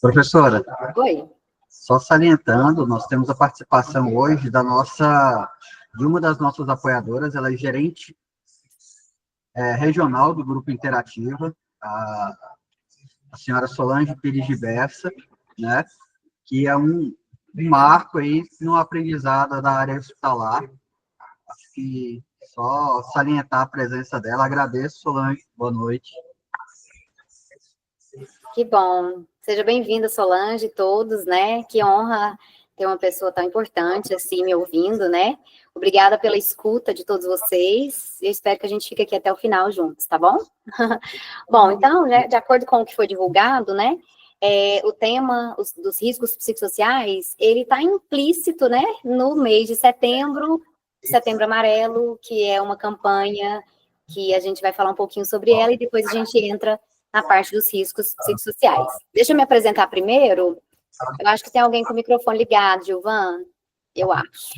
Professora, Oi. só salientando, nós temos a participação hoje de uma das nossas apoiadoras, ela é gerente regional do Grupo Interativa, a senhora Solange Pires de Bessa, né, que é um marco aí no aprendizado da área hospitalar. Acho que só salientar a presença dela. Agradeço, Solange. Boa noite. Que bom. Seja bem-vinda, Solange, todos, né? Que honra ter uma pessoa tão importante assim me ouvindo, né? Obrigada pela escuta de todos vocês. Eu espero que a gente fique aqui até o final juntos, tá bom? Bom, então, né, de acordo com o que foi divulgado, né? O tema dos riscos psicossociais, ele está implícito, né? No mês de setembro, Setembro Amarelo, que é uma campanha que a gente vai falar um pouquinho sobre ela e depois a gente entra na parte dos riscos psicossociais. Deixa eu me apresentar primeiro. Eu acho que tem alguém com o microfone ligado, Gilvan. Eu acho.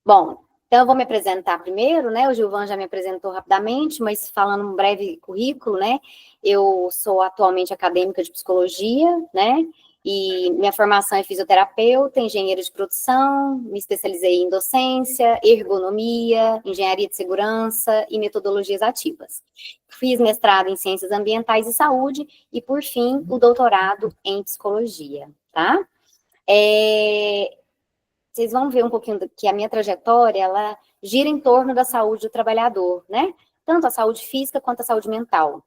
Bom, então eu vou me apresentar primeiro, né? O Gilvan já me apresentou rapidamente, mas falando um breve currículo, né? Eu sou atualmente acadêmica de psicologia, né? E minha formação é fisioterapeuta, engenheira de produção, me especializei em docência, ergonomia, engenharia de segurança e metodologias ativas. Fiz mestrado em ciências ambientais e saúde e, por fim, o doutorado em psicologia, tá? Vocês vão ver um pouquinho que a minha trajetória, ela gira em torno da saúde do trabalhador, né? Tanto a saúde física quanto a saúde mental.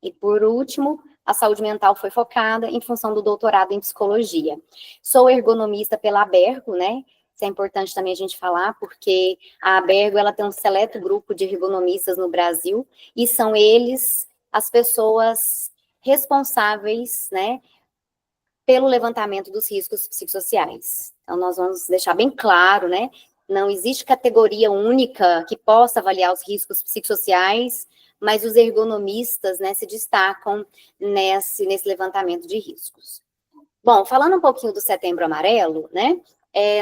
E, por último, a saúde mental foi focada em função do doutorado em psicologia. Sou ergonomista pela Abergo, né? Isso é importante também a gente falar, porque a Abergo, ela tem um seleto grupo de ergonomistas no Brasil, e são eles as pessoas responsáveis, né, pelo levantamento dos riscos psicossociais. Então, nós vamos deixar bem claro, né, não existe categoria única que possa avaliar os riscos psicossociais, mas os ergonomistas, né, se destacam nesse levantamento de riscos. Bom, falando um pouquinho do Setembro Amarelo, né,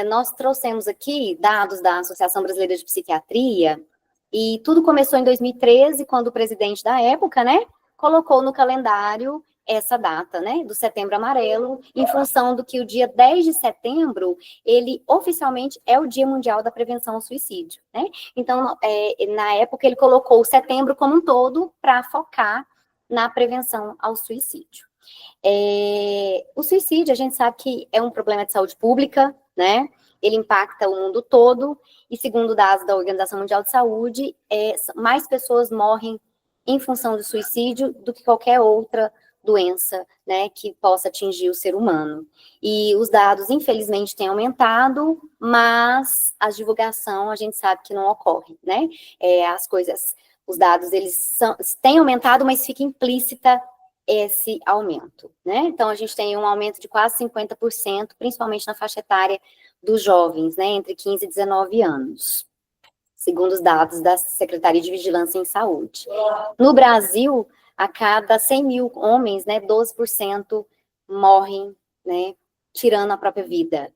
nós trouxemos aqui dados da Associação Brasileira de Psiquiatria, e tudo começou em 2013, quando o presidente da época, né, colocou no calendário essa data, né, do Setembro Amarelo, em função do que o dia 10 de setembro, ele oficialmente é o Dia Mundial da Prevenção ao Suicídio, né? Então, na época, ele colocou o setembro como um todo para focar na prevenção ao suicídio. O suicídio, a gente sabe que é um problema de saúde pública, né? Ele impacta o mundo todo, e segundo dados da Organização Mundial de Saúde, mais pessoas morrem em função do suicídio do que qualquer outra doença, né, que possa atingir o ser humano. E os dados, infelizmente, têm aumentado, mas a divulgação, a gente sabe que não ocorre, né? Os dados, eles têm aumentado, mas fica implícita esse aumento, né? Então, a gente tem um aumento de quase 50%, principalmente na faixa etária dos jovens, né, entre 15 e 19 anos, segundo os dados da Secretaria de Vigilância em Saúde. No Brasil, a cada 100 mil homens, né, 12% morrem, né, tirando a própria vida.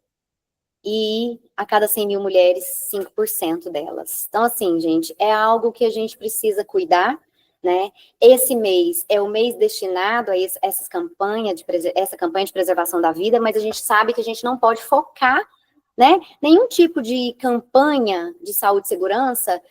E a cada 100 mil mulheres, 5% delas. Então, assim, gente, é algo que a gente precisa cuidar, né? Esse mês é o mês destinado a essa campanha de preservação da vida, mas a gente sabe que a gente não pode focar, né? Nenhum tipo de campanha de saúde e segurança,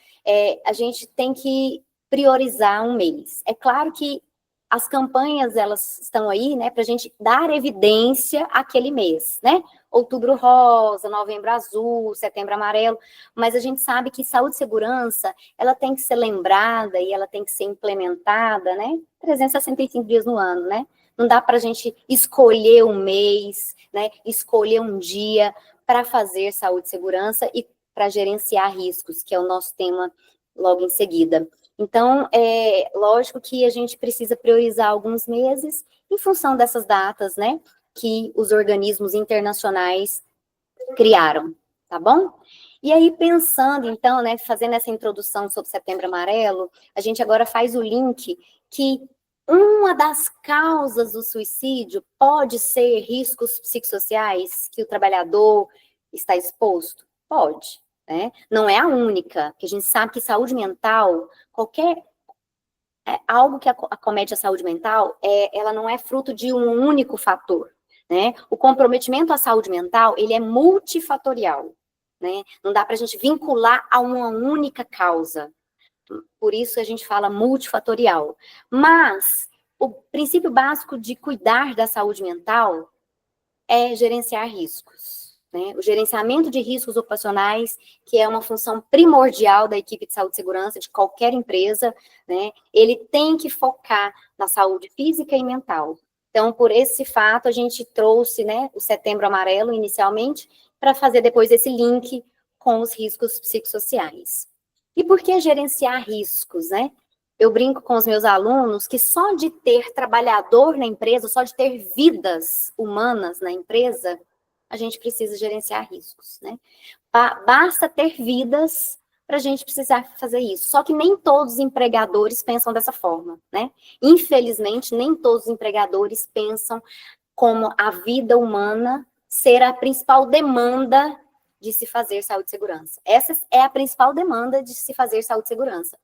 a gente tem que priorizar um mês. É claro que as campanhas, elas estão aí, né, para a gente dar evidência àquele mês, né? Outubro rosa, novembro azul, setembro amarelo, mas a gente sabe que saúde e segurança, ela tem que ser lembrada e ela tem que ser implementada, né? 365 dias no ano, né? Não dá para a gente escolher um mês, né? Escolher um dia para fazer saúde e segurança e para gerenciar riscos, que é o nosso tema logo em seguida. Então, é lógico que a gente precisa priorizar alguns meses em função dessas datas, né, que os organismos internacionais criaram, tá bom? E aí, pensando, então, né, fazendo essa introdução sobre Setembro Amarelo, a gente agora faz o link que uma das causas do suicídio pode ser riscos psicossociais que o trabalhador está exposto? Pode. né? Não é a única, porque a gente sabe que saúde mental, algo que acomete a saúde mental, ela não é fruto de um único fator, né? O comprometimento à saúde mental, ele é multifatorial, né? Não dá para a gente vincular a uma única causa. Por isso a gente fala multifatorial. Mas o princípio básico de cuidar da saúde mental é gerenciar riscos, né? O gerenciamento de riscos ocupacionais, que é uma função primordial da equipe de saúde e segurança de qualquer empresa, né? Ele tem que focar na saúde física e mental. Então, por esse fato, a gente trouxe, né, o Setembro Amarelo, inicialmente, para fazer depois esse link com os riscos psicossociais. E por que gerenciar riscos, né? Eu brinco com os meus alunos que só de ter trabalhador na empresa, só de ter vidas humanas na empresa, a gente precisa gerenciar riscos, né? Basta ter vidas para a gente precisar fazer isso. Só que nem todos os empregadores pensam dessa forma, né? Infelizmente, nem todos os empregadores pensam como a vida humana ser a principal demanda de se fazer saúde e segurança. Essa é a principal demanda de se fazer saúde e segurança.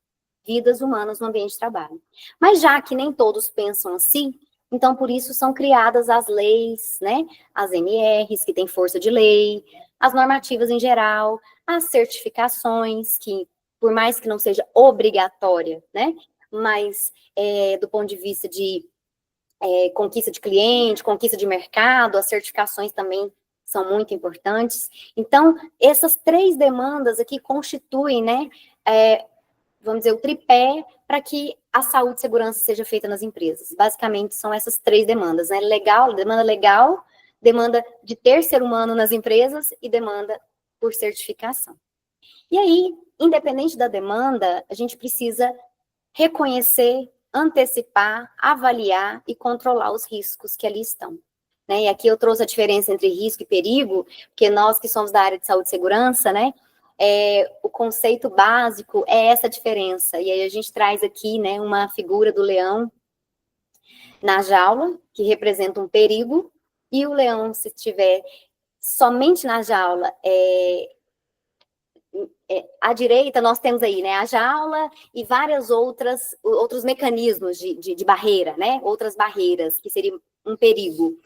Vidas humanas no ambiente de trabalho. Mas já que nem todos pensam assim, então por isso são criadas as leis, né? As MRs, que têm força de lei, as normativas em geral, as certificações, que por mais que não seja obrigatória, né? Mas do ponto de vista de conquista de cliente, conquista de mercado, as certificações também são muito importantes. Então, essas 3 demandas aqui constituem, né, vamos dizer, o tripé para que a saúde e segurança seja feita nas empresas. Basicamente, são essas 3 demandas, né? Legal, demanda de ter ser humano nas empresas e demanda por certificação. E aí, independente da demanda, a gente precisa reconhecer, antecipar, avaliar e controlar os riscos que ali estão. Né? E aqui eu trouxe a diferença entre risco e perigo, porque nós que somos da área de saúde e segurança, né, o conceito básico é essa diferença. E aí a gente traz aqui, né, uma figura do leão na jaula, que representa um perigo, e o leão, se estiver somente na jaula, à direita, nós temos aí, né, a jaula e vários outros mecanismos de barreira, né, outras barreiras, que seriam um perigo.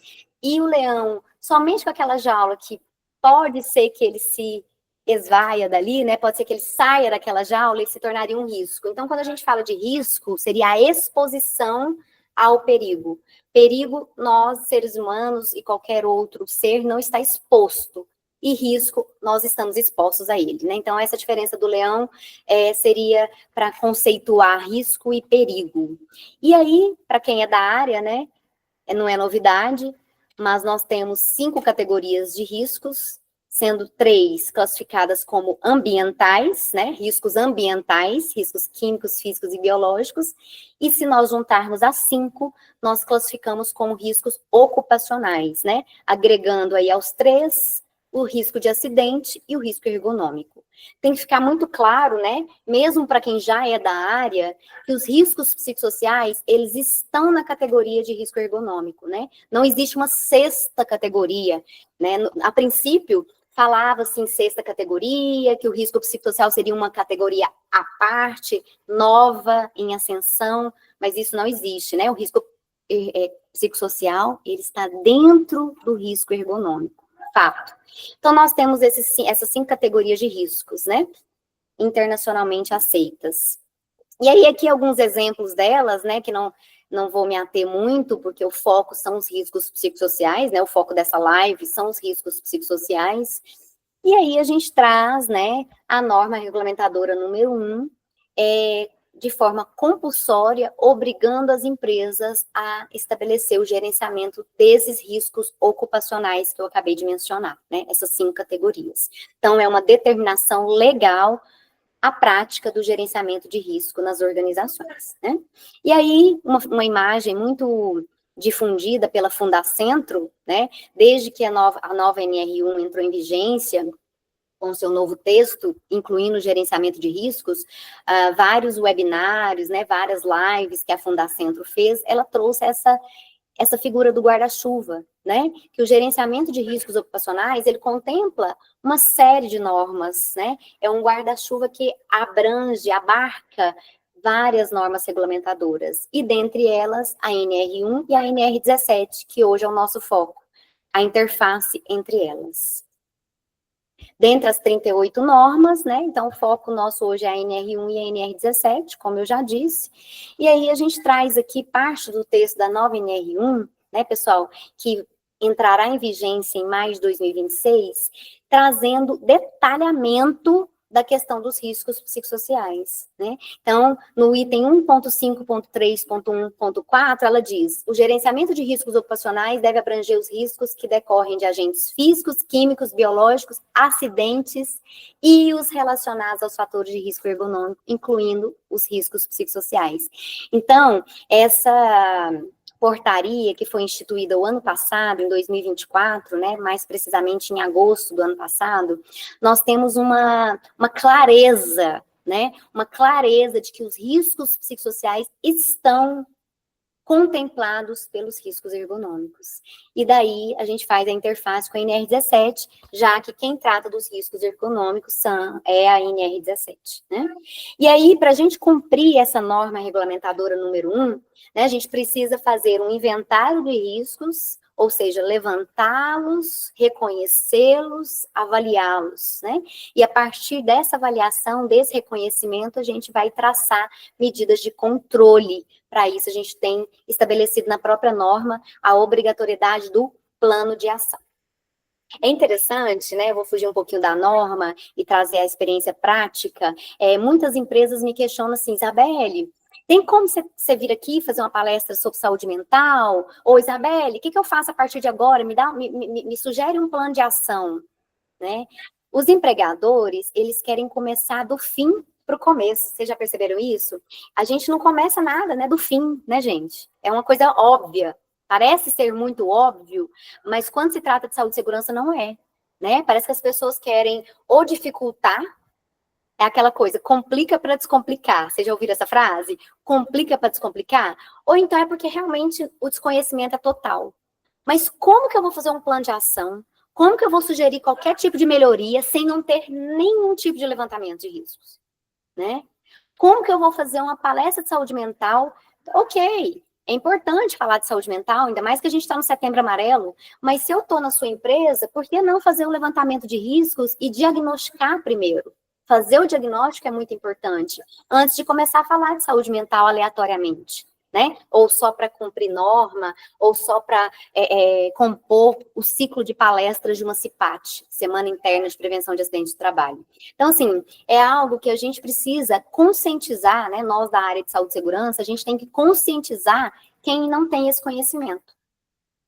E o leão, somente com aquela jaula, que pode ser que ele se esvaia dali, né, pode ser que ele saia daquela jaula e se tornaria um risco. Então, quando a gente fala de risco, seria a exposição ao perigo. Perigo, nós, seres humanos e qualquer outro ser, não está exposto. E risco, nós estamos expostos a ele, né? Então, essa diferença do leão seria para conceituar risco e perigo. E aí, para quem é da área, né, não é novidade, mas nós temos 5 categorias de riscos, sendo 3 classificadas como ambientais, né, riscos ambientais, riscos químicos, físicos e biológicos, e se nós juntarmos as 5, nós classificamos como riscos ocupacionais, né, agregando aí aos 3 o risco de acidente e o risco ergonômico. Tem que ficar muito claro, né, mesmo para quem já é da área, que os riscos psicossociais, eles estão na categoria de risco ergonômico, né? Não existe uma 6ª categoria, né? A princípio, falava-se em 6ª categoria, que o risco psicossocial seria uma categoria à parte, nova, em ascensão, mas isso não existe, né? O risco psicossocial, ele está dentro do risco ergonômico. Fato. Então, nós temos essas 5 categorias de riscos, né, internacionalmente aceitas. E aí, aqui, alguns exemplos delas, né, que não vou me ater muito, porque o foco são os riscos psicossociais, né, o foco dessa live são os riscos psicossociais. E aí, a gente traz, né, a norma regulamentadora número 1, de forma compulsória, obrigando as empresas a estabelecer o gerenciamento desses riscos ocupacionais que eu acabei de mencionar, né, essas 5 categorias. Então, é uma determinação legal a prática do gerenciamento de risco nas organizações, né. E aí, uma imagem muito difundida pela Fundacentro, né, desde que a nova NR1 entrou em vigência, com o seu novo texto, incluindo o gerenciamento de riscos, vários webinários, né, várias lives que a Fundacentro fez, ela trouxe essa essa figura do guarda-chuva, né? Que o gerenciamento de riscos ocupacionais, ele contempla uma série de normas, né? É um guarda-chuva que abrange, abarca várias normas regulamentadoras, e dentre elas a NR1 e a NR17, que hoje é o nosso foco, a interface entre elas. Dentre as 38 normas, né, então o foco nosso hoje é a NR1 e a NR17, como eu já disse, e aí a gente traz aqui parte do texto da nova NR1, né, pessoal, que entrará em vigência em maio de 2026, trazendo detalhamento da questão dos riscos psicossociais, né? Então, no item 1.5.3.1.4, ela diz: o gerenciamento de riscos ocupacionais deve abranger os riscos que decorrem de agentes físicos, químicos, biológicos, acidentes e os relacionados aos fatores de risco ergonômico, incluindo os riscos psicossociais. Então, essa portaria que foi instituída o ano passado, em 2024, né, mais precisamente em agosto do ano passado, nós temos uma clareza, né, uma clareza de que os riscos psicossociais estão contemplados pelos riscos ergonômicos. E daí a gente faz a interface com a NR17, já que quem trata dos riscos ergonômicos é a NR17, né? E aí, para a gente cumprir essa norma regulamentadora número 1, né, a gente precisa fazer um inventário de riscos, ou seja, levantá-los, reconhecê-los, avaliá-los, né? E a partir dessa avaliação, desse reconhecimento, a gente vai traçar medidas de controle. Para isso, a gente tem estabelecido na própria norma a obrigatoriedade do plano de ação. É interessante, né? Eu vou fugir um pouquinho da norma e trazer a experiência prática. Muitas empresas me questionam assim: Isabelle, tem como você vir aqui fazer uma palestra sobre saúde mental? Ou, Isabelle, o que eu faço a partir de agora? Me sugere um plano de ação, né? Os empregadores, eles querem começar do fim para o começo. Vocês já perceberam isso? A gente não começa nada, né, do fim, né, gente? É uma coisa óbvia. Parece ser muito óbvio, mas quando se trata de saúde e segurança, não é, né? Parece que as pessoas querem ou dificultar, é aquela coisa, complica para descomplicar. Vocês já ouviram essa frase? Complica para descomplicar? Ou então é porque realmente o desconhecimento é total. Mas como que eu vou fazer um plano de ação? Como que eu vou sugerir qualquer tipo de melhoria sem não ter nenhum tipo de levantamento de riscos, né? Como que eu vou fazer uma palestra de saúde mental? Ok, é importante falar de saúde mental, ainda mais que a gente está no Setembro Amarelo, mas se eu estou na sua empresa, por que não fazer um levantamento de riscos e diagnosticar primeiro? Fazer o diagnóstico é muito importante, antes de começar a falar de saúde mental aleatoriamente, né? Ou só para cumprir norma, ou só para compor o ciclo de palestras de uma CIPAT, Semana Interna de Prevenção de Acidentes de Trabalho. Então, assim, é algo que a gente precisa conscientizar, né? Nós da área de saúde e segurança, a gente tem que conscientizar quem não tem esse conhecimento,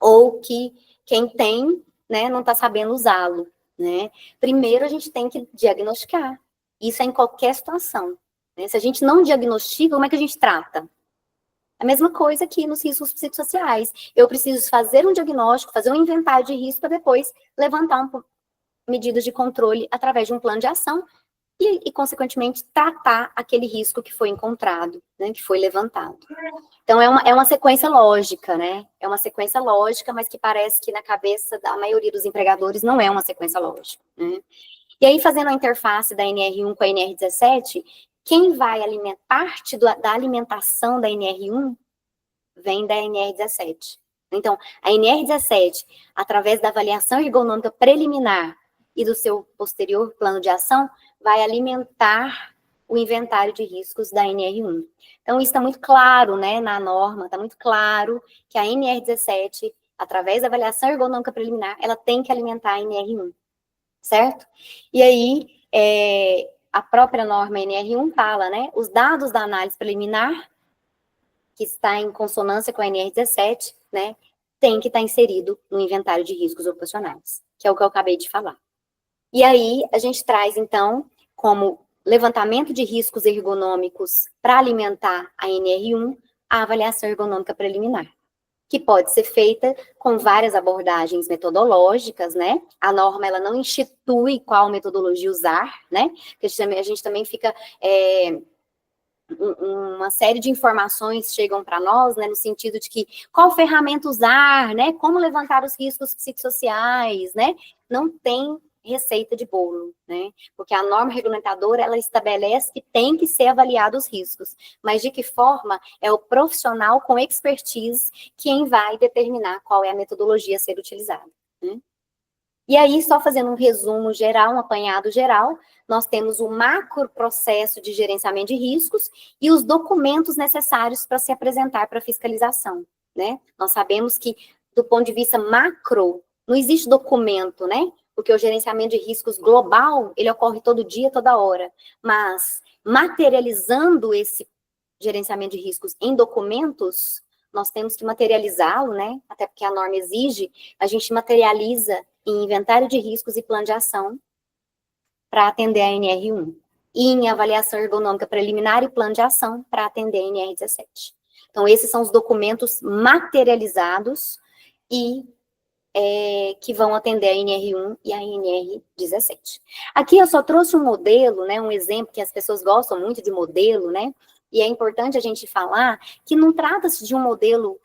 ou que quem tem, né, não está sabendo usá-lo, né? Primeiro, a gente tem que diagnosticar. Isso é em qualquer situação, né? Se a gente não diagnostica, como é que a gente trata? A mesma coisa aqui nos riscos psicossociais. Eu preciso fazer um diagnóstico, fazer um inventário de risco para depois levantar medidas de controle através de um plano de ação e, consequentemente, tratar aquele risco que foi encontrado, né, que foi levantado. Então, é uma sequência lógica, né? É uma sequência lógica, mas que parece que na cabeça da maioria dos empregadores não é uma sequência lógica, né? E aí, fazendo a interface da NR1 com a NR17, quem vai alimentar, parte da alimentação da NR1 vem da NR17. Então, a NR17, através da avaliação ergonômica preliminar e do seu posterior plano de ação, vai alimentar o inventário de riscos da NR1. Então, isso está muito claro, né, na norma, está muito claro que a NR17, através da avaliação ergonômica preliminar, ela tem que alimentar a NR1. Certo? E aí, a própria norma NR1 fala, né, os dados da análise preliminar, que está em consonância com a NR17, né, tem que estar inserido no inventário de riscos ocupacionais, que é o que eu acabei de falar. E aí, a gente traz, então, como levantamento de riscos ergonômicos para alimentar a NR1, a avaliação ergonômica preliminar, que pode ser feita com várias abordagens metodológicas, né? A norma, ela não institui qual metodologia usar, né? Porque a gente também fica uma série de informações chegam para nós, né, no sentido de que qual ferramenta usar, né, como levantar os riscos psicossociais, né, não tem receita de bolo, né, porque a norma regulamentadora, ela estabelece que tem que ser avaliado os riscos, mas de que forma é o profissional com expertise quem vai determinar qual é a metodologia a ser utilizada, né. E aí, só fazendo um resumo geral, um apanhado geral, nós temos o macro processo de gerenciamento de riscos e os documentos necessários para se apresentar para fiscalização, né? Nós sabemos que, do ponto de vista macro, não existe documento, né? Porque o gerenciamento de riscos global, ele ocorre todo dia, toda hora. Mas, materializando esse gerenciamento de riscos em documentos, nós temos que materializá-lo, né? Até porque a norma exige, a gente materializa em inventário de riscos e plano de ação para atender a NR1. E em avaliação ergonômica preliminar e plano de ação para atender a NR17. Então, esses são os documentos materializados e que vão atender a NR1 e a NR17. Aqui eu só trouxe um modelo, né, um exemplo que as pessoas gostam muito de modelo, né, e é importante a gente falar que não trata-se de um modelo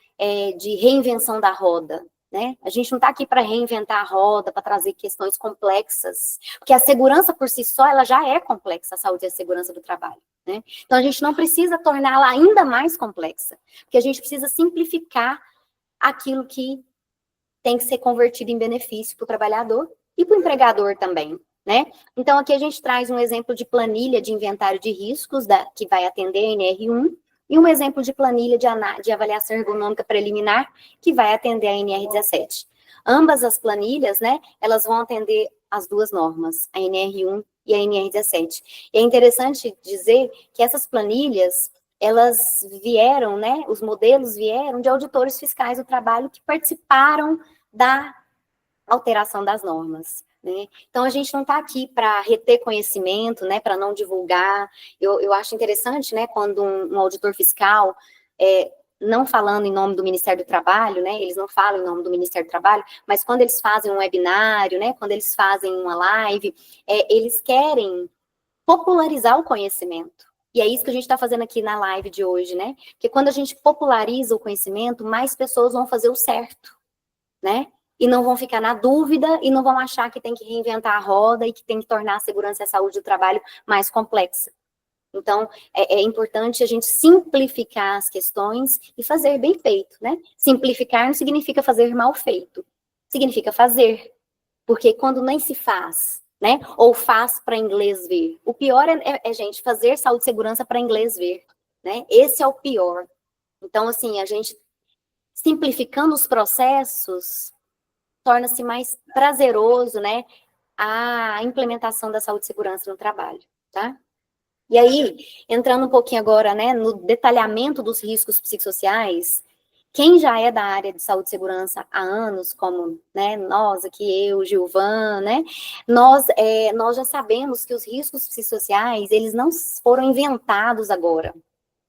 de reinvenção da roda, né? A gente não está aqui para reinventar a roda, para trazer questões complexas, porque a segurança por si só, ela já é complexa, a saúde e a segurança do trabalho, né? Então, a gente não precisa torná-la ainda mais complexa, porque a gente precisa simplificar aquilo que tem que ser convertido em benefício para o trabalhador e para o empregador também, né? Então, aqui a gente traz um exemplo de planilha de inventário de riscos que vai atender a NR1 e um exemplo de planilha de avaliação ergonômica preliminar que vai atender a NR17. Ambas as planilhas, né, elas vão atender as duas normas, a NR1 e a NR17. E é interessante dizer que essas planilhas, elas vieram, né, os modelos vieram de auditores fiscais do trabalho que participaram da alteração das normas, né? Então, a gente não está aqui para reter conhecimento, né, para não divulgar. Eu acho interessante, né, quando um auditor fiscal, não falando em nome do Ministério do Trabalho, né, eles não falam em nome do Ministério do Trabalho, mas quando eles fazem um webinário, né, quando eles fazem uma live, eles querem popularizar o conhecimento. E é isso que a gente está fazendo aqui na live de hoje, né? Porque quando a gente populariza o conhecimento, mais pessoas vão fazer o certo, né? E não vão ficar na dúvida e não vão achar que tem que reinventar a roda e que tem que tornar a segurança e a saúde do trabalho mais complexa. Então, é importante a gente simplificar as questões e fazer bem feito, né? Simplificar não significa fazer mal feito, significa fazer. Porque quando nem se faz, né? Ou faz para inglês ver. O pior gente, fazer saúde e segurança para inglês ver, né? Esse é o pior. Então, assim, a gente simplificando os processos torna-se mais prazeroso, né? A implementação da saúde e segurança no trabalho, tá? E aí, entrando um pouquinho agora, né, no detalhamento dos riscos psicossociais, quem já é da área de saúde e segurança há anos, como, né, nós aqui, eu, Gilvan, né, nós já sabemos que os riscos psicossociais, eles não foram inventados agora,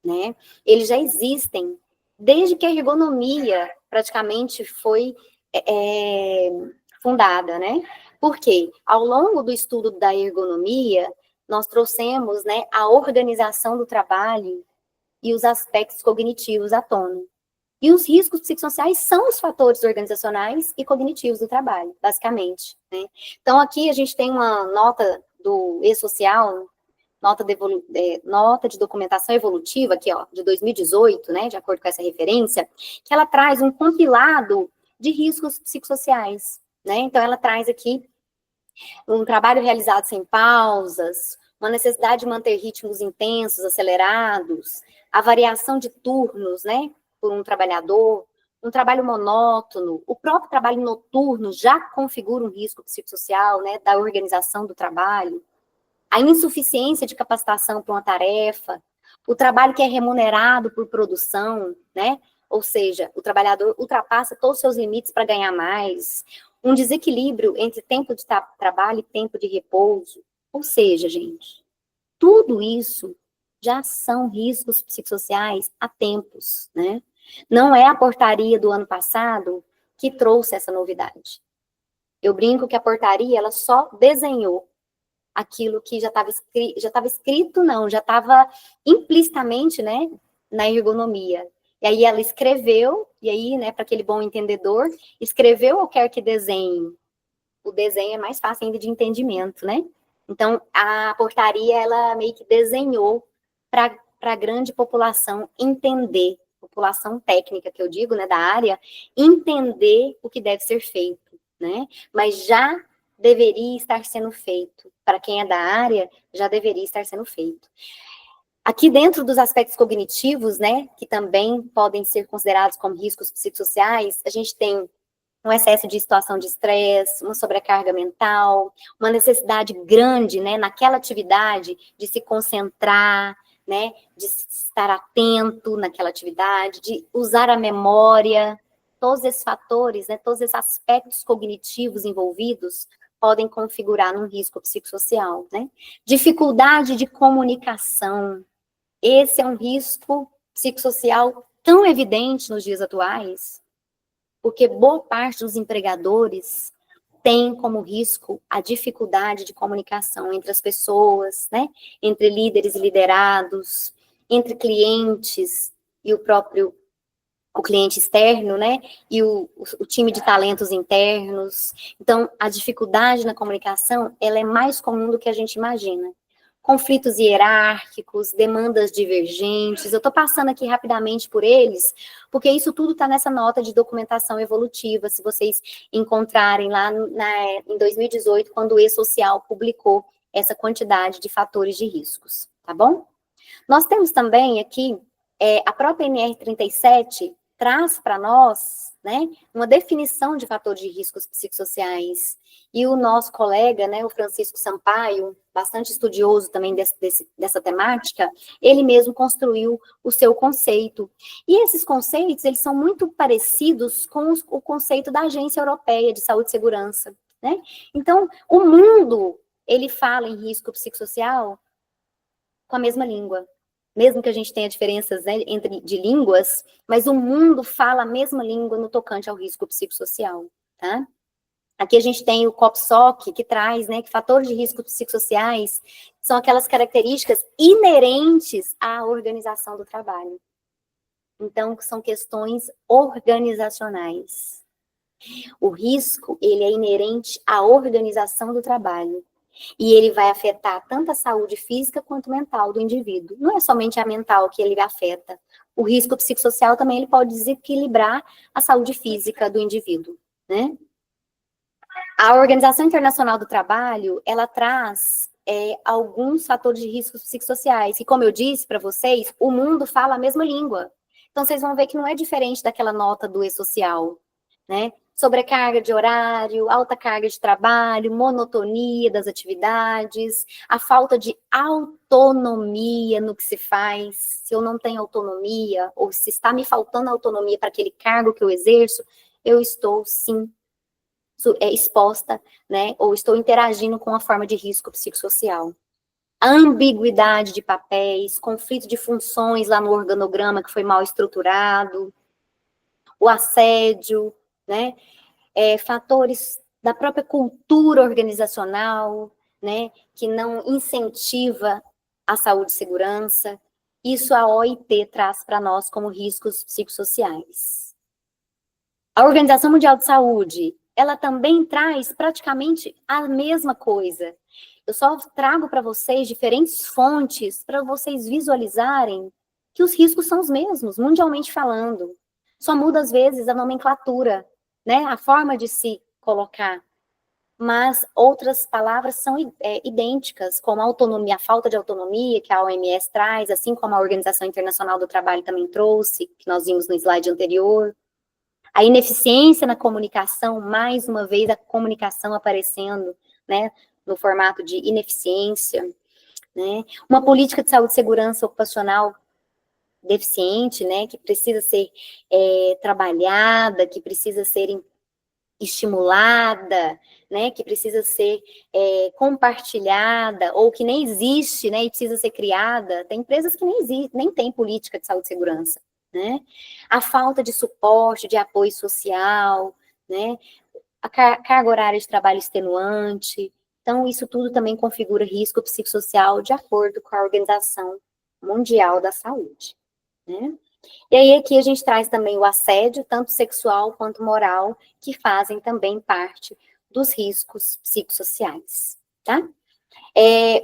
né, eles já existem desde que a ergonomia praticamente foi fundada, né, porque ao longo do estudo da ergonomia, nós trouxemos, né, a organização do trabalho e os aspectos cognitivos à tona. E os riscos psicossociais são os fatores organizacionais e cognitivos do trabalho, basicamente, né? Então, aqui a gente tem uma nota do E-Social, nota de documentação evolutiva, aqui, ó, de 2018, né, de acordo com essa referência, que ela traz um compilado de riscos psicossociais, né? Então, ela traz aqui um trabalho realizado sem pausas, uma necessidade de manter ritmos intensos, acelerados, a variação de turnos, né, por um trabalhador, um trabalho monótono, o próprio trabalho noturno já configura um risco psicossocial, né, da organização do trabalho, a insuficiência de capacitação para uma tarefa, o trabalho que é remunerado por produção, né, ou seja, o trabalhador ultrapassa todos os seus limites para ganhar mais, um desequilíbrio entre tempo de trabalho e tempo de repouso. Ou seja, gente, tudo isso já são riscos psicossociais há tempos, né? Não é a portaria do ano passado que trouxe essa novidade. Eu brinco que a portaria, ela só desenhou, aquilo que já estava escrito, não, já estava implicitamente, né, na ergonomia. E aí ela escreveu, e aí, né, para aquele bom entendedor, escreveu ou quer que desenhe? O desenho é mais fácil ainda de entendimento, né? Então, a portaria, ela meio que desenhou para a grande população entender, população técnica, que eu digo, né, da área, entender o que deve ser feito, né? Mas já deveria estar sendo feito. Para quem é da área, já deveria estar sendo feito. Aqui dentro dos aspectos cognitivos, né, que também podem ser considerados como riscos psicossociais, a gente tem um excesso de situação de estresse, uma sobrecarga mental, uma necessidade grande, né, naquela atividade de se concentrar, né, de estar atento naquela atividade, de usar a memória. Todos esses fatores, né, todos esses aspectos cognitivos envolvidos podem configurar um risco psicossocial, né? Dificuldade de comunicação. Esse é um risco psicossocial tão evidente nos dias atuais, porque boa parte dos empregadores tem como risco a dificuldade de comunicação entre as pessoas, né? Entre líderes e liderados, entre clientes e o cliente externo, né? E o time de talentos internos. Então, a dificuldade na comunicação, ela é mais comum do que a gente imagina. Conflitos hierárquicos, demandas divergentes. Eu estou passando aqui rapidamente por eles, porque isso tudo está nessa nota de documentação evolutiva, se vocês encontrarem lá em 2018, quando o E-Social publicou essa quantidade de fatores de riscos, tá bom? Nós temos também aqui, a própria NR37 traz para nós, né, uma definição de fatores de riscos psicossociais. E o nosso colega, né, o Francisco Sampaio, bastante estudioso também dessa temática, ele mesmo construiu o seu conceito. E esses conceitos, eles são muito parecidos com o conceito da Agência Europeia de Saúde e Segurança, né? Então, o mundo, ele fala em risco psicossocial com a mesma língua. Mesmo que a gente tenha diferenças, né, de línguas, mas o mundo fala a mesma língua no tocante ao risco psicossocial, tá? Aqui a gente tem o COPSOC, que traz, né, que fatores de risco psicossociais são aquelas características inerentes à organização do trabalho. Então, são questões organizacionais. O risco, ele é inerente à organização do trabalho. E ele vai afetar tanto a saúde física quanto mental do indivíduo. Não é somente a mental que ele afeta. O risco psicossocial também ele pode desequilibrar a saúde física do indivíduo, né? A Organização Internacional do Trabalho, ela traz alguns fatores de riscos psicossociais. E como eu disse para vocês, o mundo fala a mesma língua. Então, vocês vão ver que não é diferente daquela nota do E-Social, né? Sobrecarga de horário, alta carga de trabalho, monotonia das atividades, a falta de autonomia no que se faz. Se eu não tenho autonomia, ou se está me faltando autonomia para aquele cargo que eu exerço, eu estou, sim, exposta, né, ou estou interagindo com uma forma de risco psicossocial. A ambiguidade de papéis, conflito de funções lá no organograma que foi mal estruturado, o assédio, né, fatores da própria cultura organizacional, né, que não incentiva a saúde e segurança. Isso a OIT traz para nós como riscos psicossociais. A Organização Mundial de Saúde, ela também traz praticamente a mesma coisa. Eu só trago para vocês diferentes fontes para vocês visualizarem que os riscos são os mesmos, mundialmente falando. Só muda, às vezes, a nomenclatura, né? A forma de se colocar. Mas outras palavras são idênticas, como a autonomia, a falta de autonomia que a OMS traz, assim como a Organização Internacional do Trabalho também trouxe, que nós vimos no slide anterior. A ineficiência na comunicação, mais uma vez a comunicação aparecendo, né, no formato de ineficiência, né, uma política de saúde e segurança ocupacional deficiente, né, que precisa ser trabalhada, que precisa ser estimulada, né, que precisa ser compartilhada, ou que nem existe, né, e precisa ser criada. Tem empresas que nem existem, nem tem política de saúde e segurança, né? A falta de suporte, de apoio social, né? A carga horária de trabalho extenuante, Então, isso tudo também configura risco psicossocial de acordo com a Organização Mundial da Saúde, né? E aí aqui a gente traz também o assédio, tanto sexual quanto moral, que fazem também parte dos riscos psicossociais, tá?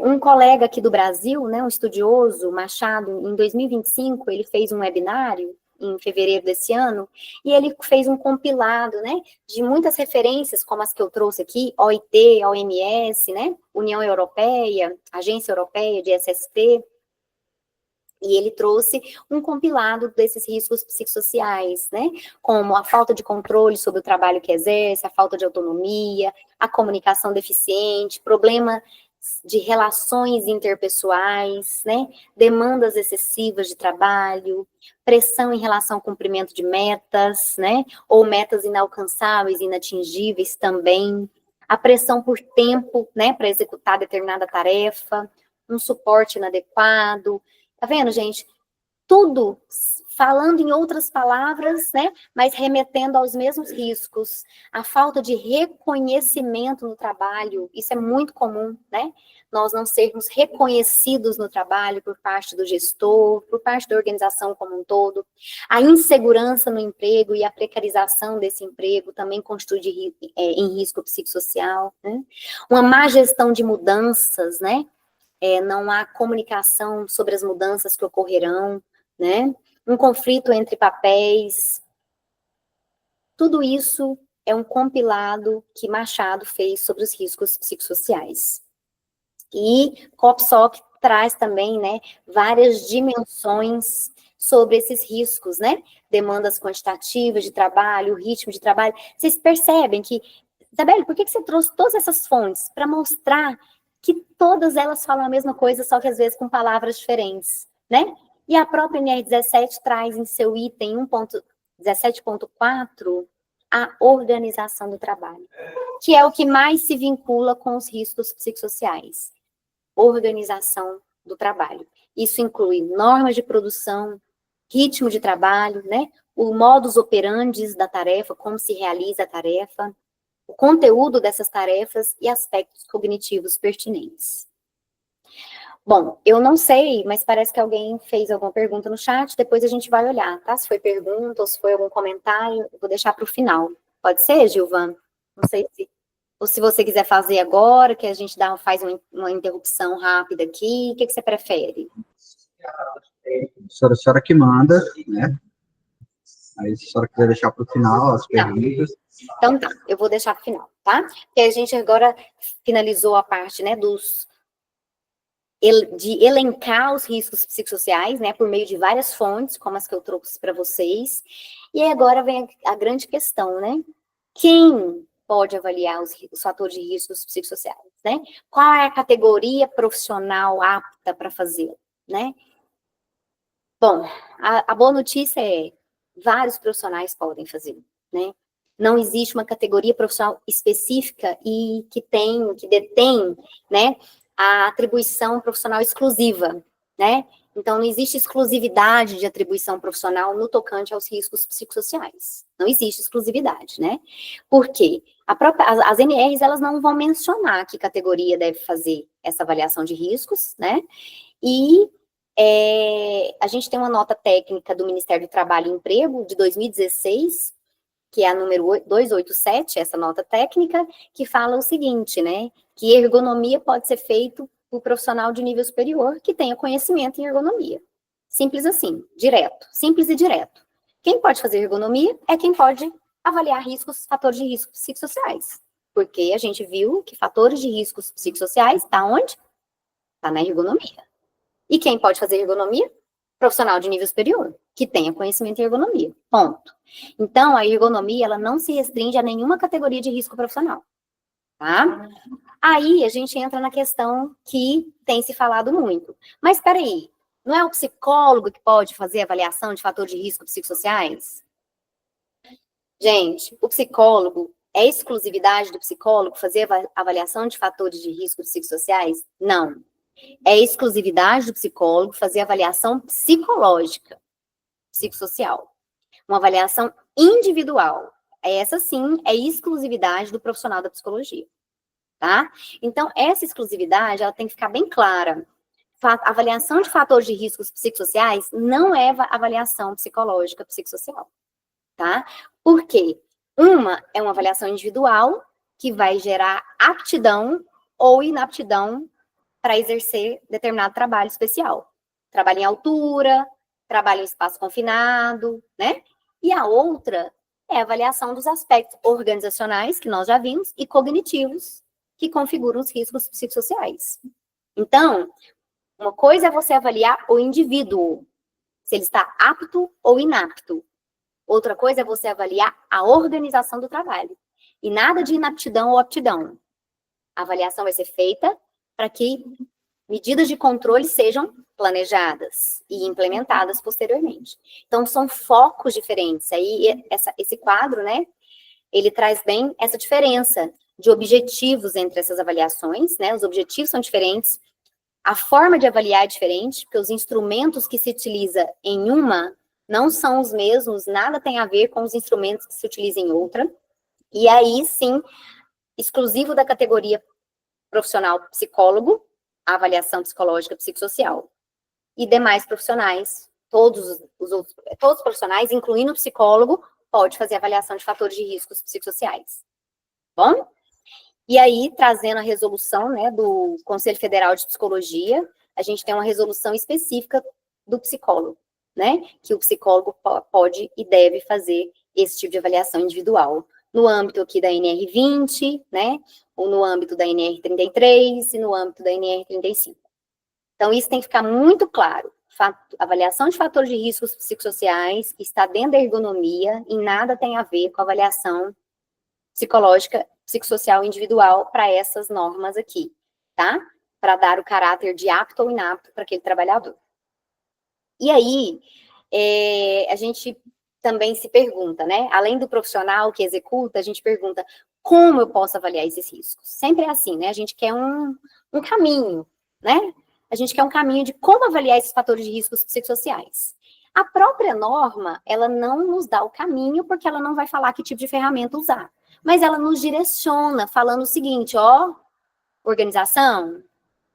Um colega aqui do Brasil, né, um estudioso, Machado, em 2025, ele fez um webinário, em fevereiro desse ano, e ele fez um compilado, né, de muitas referências, como as que eu trouxe aqui, OIT, OMS, né, União Europeia, Agência Europeia de SST, e ele trouxe um compilado desses riscos psicossociais, né, como a falta de controle sobre o trabalho que exerce, a falta de autonomia, a comunicação deficiente, problema de relações interpessoais, né, demandas excessivas de trabalho, pressão em relação ao cumprimento de metas, né, ou metas inalcançáveis, inatingíveis também, a pressão por tempo, né, para executar determinada tarefa, um suporte inadequado. Tá vendo, gente? Tudo falando em outras palavras, né? Mas remetendo aos mesmos riscos. A falta de reconhecimento no trabalho, isso é muito comum, né? Nós não sermos reconhecidos no trabalho por parte do gestor, por parte da organização como um todo. A insegurança no emprego e a precarização desse emprego também constitui em risco psicossocial, né? Uma má gestão de mudanças, né? Não há comunicação sobre as mudanças que ocorrerão, né? Um conflito entre papéis. Tudo isso é um compilado que Machado fez sobre os riscos psicossociais. E COPSOC traz também, né, várias dimensões sobre esses riscos, né? Demandas quantitativas de trabalho, ritmo de trabalho. Vocês percebem que, Isabelle, por que você trouxe todas essas fontes? Para mostrar que todas elas falam a mesma coisa, só que às vezes com palavras diferentes, né? E a própria NR17 traz em seu item 17.4 a organização do trabalho, que é o que mais se vincula com os riscos psicossociais. Organização do trabalho. Isso inclui normas de produção, ritmo de trabalho, né? O modus operandi da tarefa, como se realiza a tarefa, o conteúdo dessas tarefas e aspectos cognitivos pertinentes. Bom, eu não sei, mas parece que alguém fez alguma pergunta no chat, depois a gente vai olhar, tá? Se foi pergunta ou se foi algum comentário, eu vou deixar para o final. Pode ser, Gilvan? Não sei se... Ou se você quiser fazer agora, que a gente faz uma interrupção rápida aqui, o que você prefere? A senhora que manda, né? Aí, se a senhora quiser deixar para o final as perguntas... Então tá, eu vou deixar para o final, tá? Porque a gente agora finalizou a parte, né, de elencar os riscos psicossociais, né, por meio de várias fontes, como as que eu trouxe para vocês. E aí agora vem a grande questão, né? Quem pode avaliar os fatores de riscos psicossociais, né? Qual é a categoria profissional apta para fazê-lo, né? Bom, a boa notícia é vários profissionais podem fazer, né? Não existe uma categoria profissional específica e que detém, né, a atribuição profissional exclusiva, né? Então, não existe exclusividade de atribuição profissional no tocante aos riscos psicossociais. Não existe exclusividade, né? Por quê? As NRs, elas não vão mencionar que categoria deve fazer essa avaliação de riscos, né? E a gente tem uma nota técnica do Ministério do Trabalho e Emprego, de 2016, que é a número 287, essa nota técnica, que fala o seguinte, né, que ergonomia pode ser feito por profissional de nível superior que tenha conhecimento em ergonomia. Simples assim, direto, simples e direto. Quem pode fazer ergonomia é quem pode avaliar fatores de risco psicossociais, porque a gente viu que fatores de riscos psicossociais está onde? Está na ergonomia. E quem pode fazer ergonomia? Profissional de nível superior, que tenha conhecimento em ergonomia, ponto. Então, a ergonomia, ela não se restringe a nenhuma categoria de risco profissional, tá? Aí, a gente entra na questão que tem se falado muito. Mas, espera aí, não é o psicólogo que pode fazer avaliação de fatores de risco psicossociais? Gente, o psicólogo, é exclusividade do psicólogo fazer avaliação de fatores de risco psicossociais? Não. É exclusividade do psicólogo fazer avaliação psicológica, psicossocial. Uma avaliação individual. Essa, sim, é exclusividade do profissional da psicologia. tá? Então, essa exclusividade, ela tem que ficar bem clara. Avaliação de fatores de riscos psicossociais não é avaliação psicológica psicossocial, tá? Por quê? Uma é uma avaliação individual, que vai gerar aptidão ou inaptidão para exercer determinado trabalho especial. Trabalho em altura, trabalho em espaço confinado, né? E a outra é a avaliação dos aspectos organizacionais, que nós já vimos, e cognitivos, que configuram os riscos psicossociais. Então, uma coisa é você avaliar o indivíduo, se ele está apto ou inapto. Outra coisa é você avaliar a organização do trabalho. E nada de inaptidão ou aptidão. A avaliação vai ser feita para que medidas de controle sejam planejadas e implementadas posteriormente. Então, são focos diferentes. Aí, esse quadro, né, ele traz bem essa diferença de objetivos entre essas avaliações, né? Os objetivos são diferentes, a forma de avaliar é diferente, porque os instrumentos que se utiliza em uma não são os mesmos, nada tem a ver com os instrumentos que se utilizam em outra. E aí, sim, exclusivo da categoria profissional psicólogo, a avaliação psicológica psicossocial. E demais profissionais, todos os profissionais, incluindo o psicólogo, pode fazer avaliação de fatores de riscos psicossociais. Bom? E aí, trazendo a resolução, né, do Conselho Federal de Psicologia, a gente tem uma resolução específica do psicólogo, né, que o psicólogo pode e deve fazer esse tipo de avaliação individual, no âmbito aqui da NR20, né, ou no âmbito da NR33 e no âmbito da NR35. Então, isso tem que ficar muito claro. Avaliação de fatores de riscos psicossociais está dentro da ergonomia e nada tem a ver com a avaliação psicológica, psicossocial individual para essas normas aqui, tá? Para dar o caráter de apto ou inapto para aquele trabalhador. E aí, a gente também se pergunta, né? Além do profissional que executa, a gente pergunta como eu posso avaliar esses riscos. Sempre é assim, né? A gente quer um caminho, né? A gente quer um caminho de como avaliar esses fatores de riscos psicossociais. A própria norma, ela não nos dá o caminho, porque ela não vai falar que tipo de ferramenta usar. Mas ela nos direciona, falando o seguinte, ó, organização,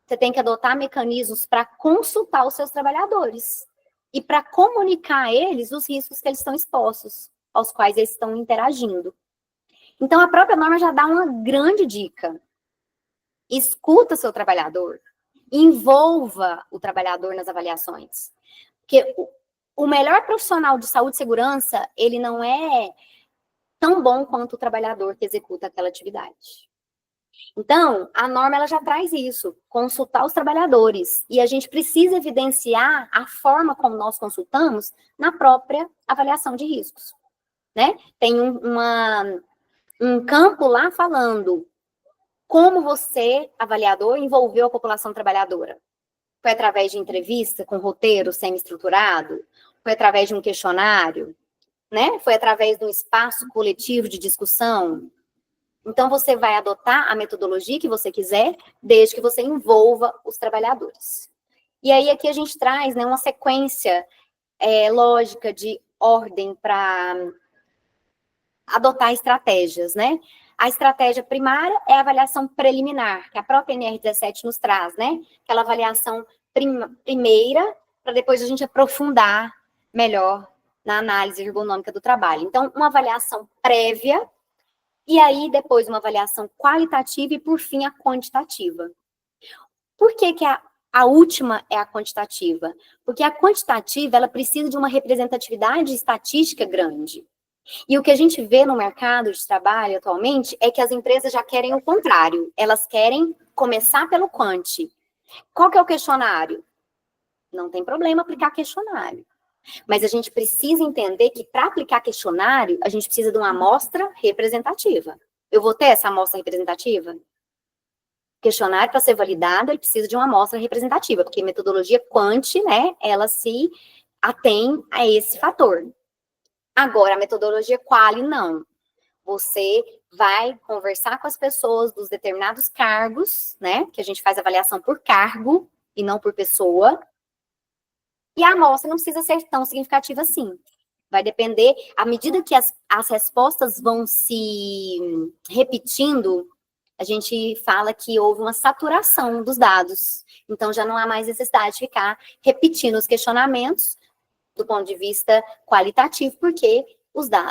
você tem que adotar mecanismos para consultar os seus trabalhadores e para comunicar a eles os riscos que eles estão expostos, aos quais eles estão interagindo. Então, a própria norma já dá uma grande dica. Escuta seu trabalhador, envolva o trabalhador nas avaliações. Porque o melhor profissional de saúde e segurança, ele não é tão bom quanto o trabalhador que executa aquela atividade. Então, a norma ela já traz isso, consultar os trabalhadores. E a gente precisa evidenciar a forma como nós consultamos na própria avaliação de riscos. Né? Tem um campo lá falando como você, avaliador, envolveu a população trabalhadora. Foi através de entrevista com roteiro semi-estruturado? Foi através de um questionário? Né? Foi através de um espaço coletivo de discussão? Então, você vai adotar a metodologia que você quiser, desde que você envolva os trabalhadores. E aí, aqui a gente traz, né, uma sequência lógica de ordem para adotar estratégias, né? A estratégia primária é a avaliação preliminar, que a própria NR17 nos traz, né? Aquela avaliação primeira, para depois a gente aprofundar melhor na análise ergonômica do trabalho. Então, uma avaliação prévia, e aí depois uma avaliação qualitativa e, por fim, a quantitativa. Por que a última é a quantitativa? Porque a quantitativa, ela precisa de uma representatividade estatística grande. E o que a gente vê no mercado de trabalho atualmente é que as empresas já querem o contrário. Elas querem começar pelo quanti. Qual que é o questionário? Não tem problema aplicar questionário. Mas a gente precisa entender que para aplicar questionário, a gente precisa de uma amostra representativa. Eu vou ter essa amostra representativa? Questionário, para ser validado, ele precisa de uma amostra representativa, porque metodologia quanti, né, ela se atém a esse fator. Agora, a metodologia quali, não. Você vai conversar com as pessoas dos determinados cargos, né? Que a gente faz avaliação por cargo e não por pessoa. E a amostra não precisa ser tão significativa assim. Vai depender, à medida que as respostas vão se repetindo, a gente fala que houve uma saturação dos dados. Então, já não há mais necessidade de ficar repetindo os questionamentos do ponto de vista qualitativo, porque